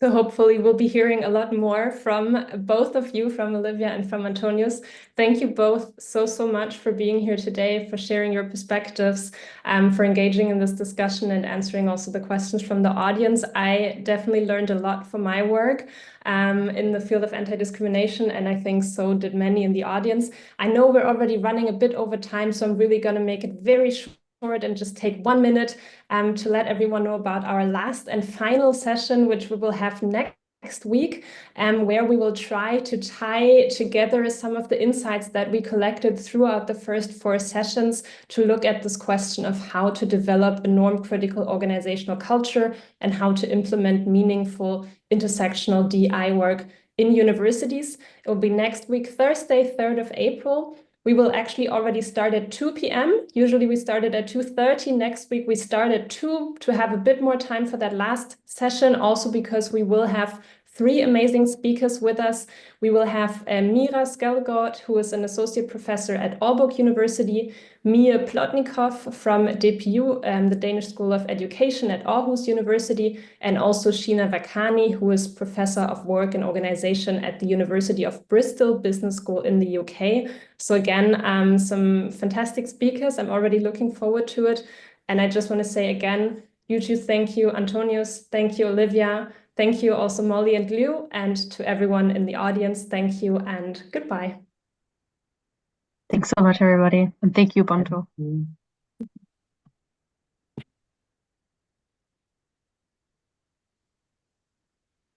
So hopefully we'll be hearing a lot more from both of you, from Olivia and from Antonius. Thank you both so much for being here today, for sharing your perspectives, for engaging in this discussion and answering also the questions from the audience. I definitely learned a lot for my work in the field of anti-discrimination, and I think so did many in the audience. I know we're already running a bit over time, so I'm really going to make it very short and just take 1 minute to let everyone know about our last and final session, which we will have next week, where we will try to tie together some of the insights that we collected throughout the first 4 sessions to look at this question of how to develop a norm-critical organizational culture and how to implement meaningful intersectional DI work in universities. It will be next week, Thursday, 3rd of April. We will actually already start at 2 p.m. Usually we started at 2:30. Next week we start at 2 to have a bit more time for that last session, also because we will have 3 amazing speakers with us. We will have Mira Skelgård, who is an associate professor at Aalborg University, Mia Plotnikov from DPU, the Danish School of Education at Aarhus University, and also Sheena Vakani, who is professor of work and organization at the University of Bristol Business School in the UK. So again, some fantastic speakers. I'm already looking forward to it. And I just want to say again, you too, thank you, Antonius, thank you, Olivia. Thank you also, Molly and Liu, and to everyone in the audience, thank you and goodbye. Thanks so much, everybody. And thank you, Bonto. Mm.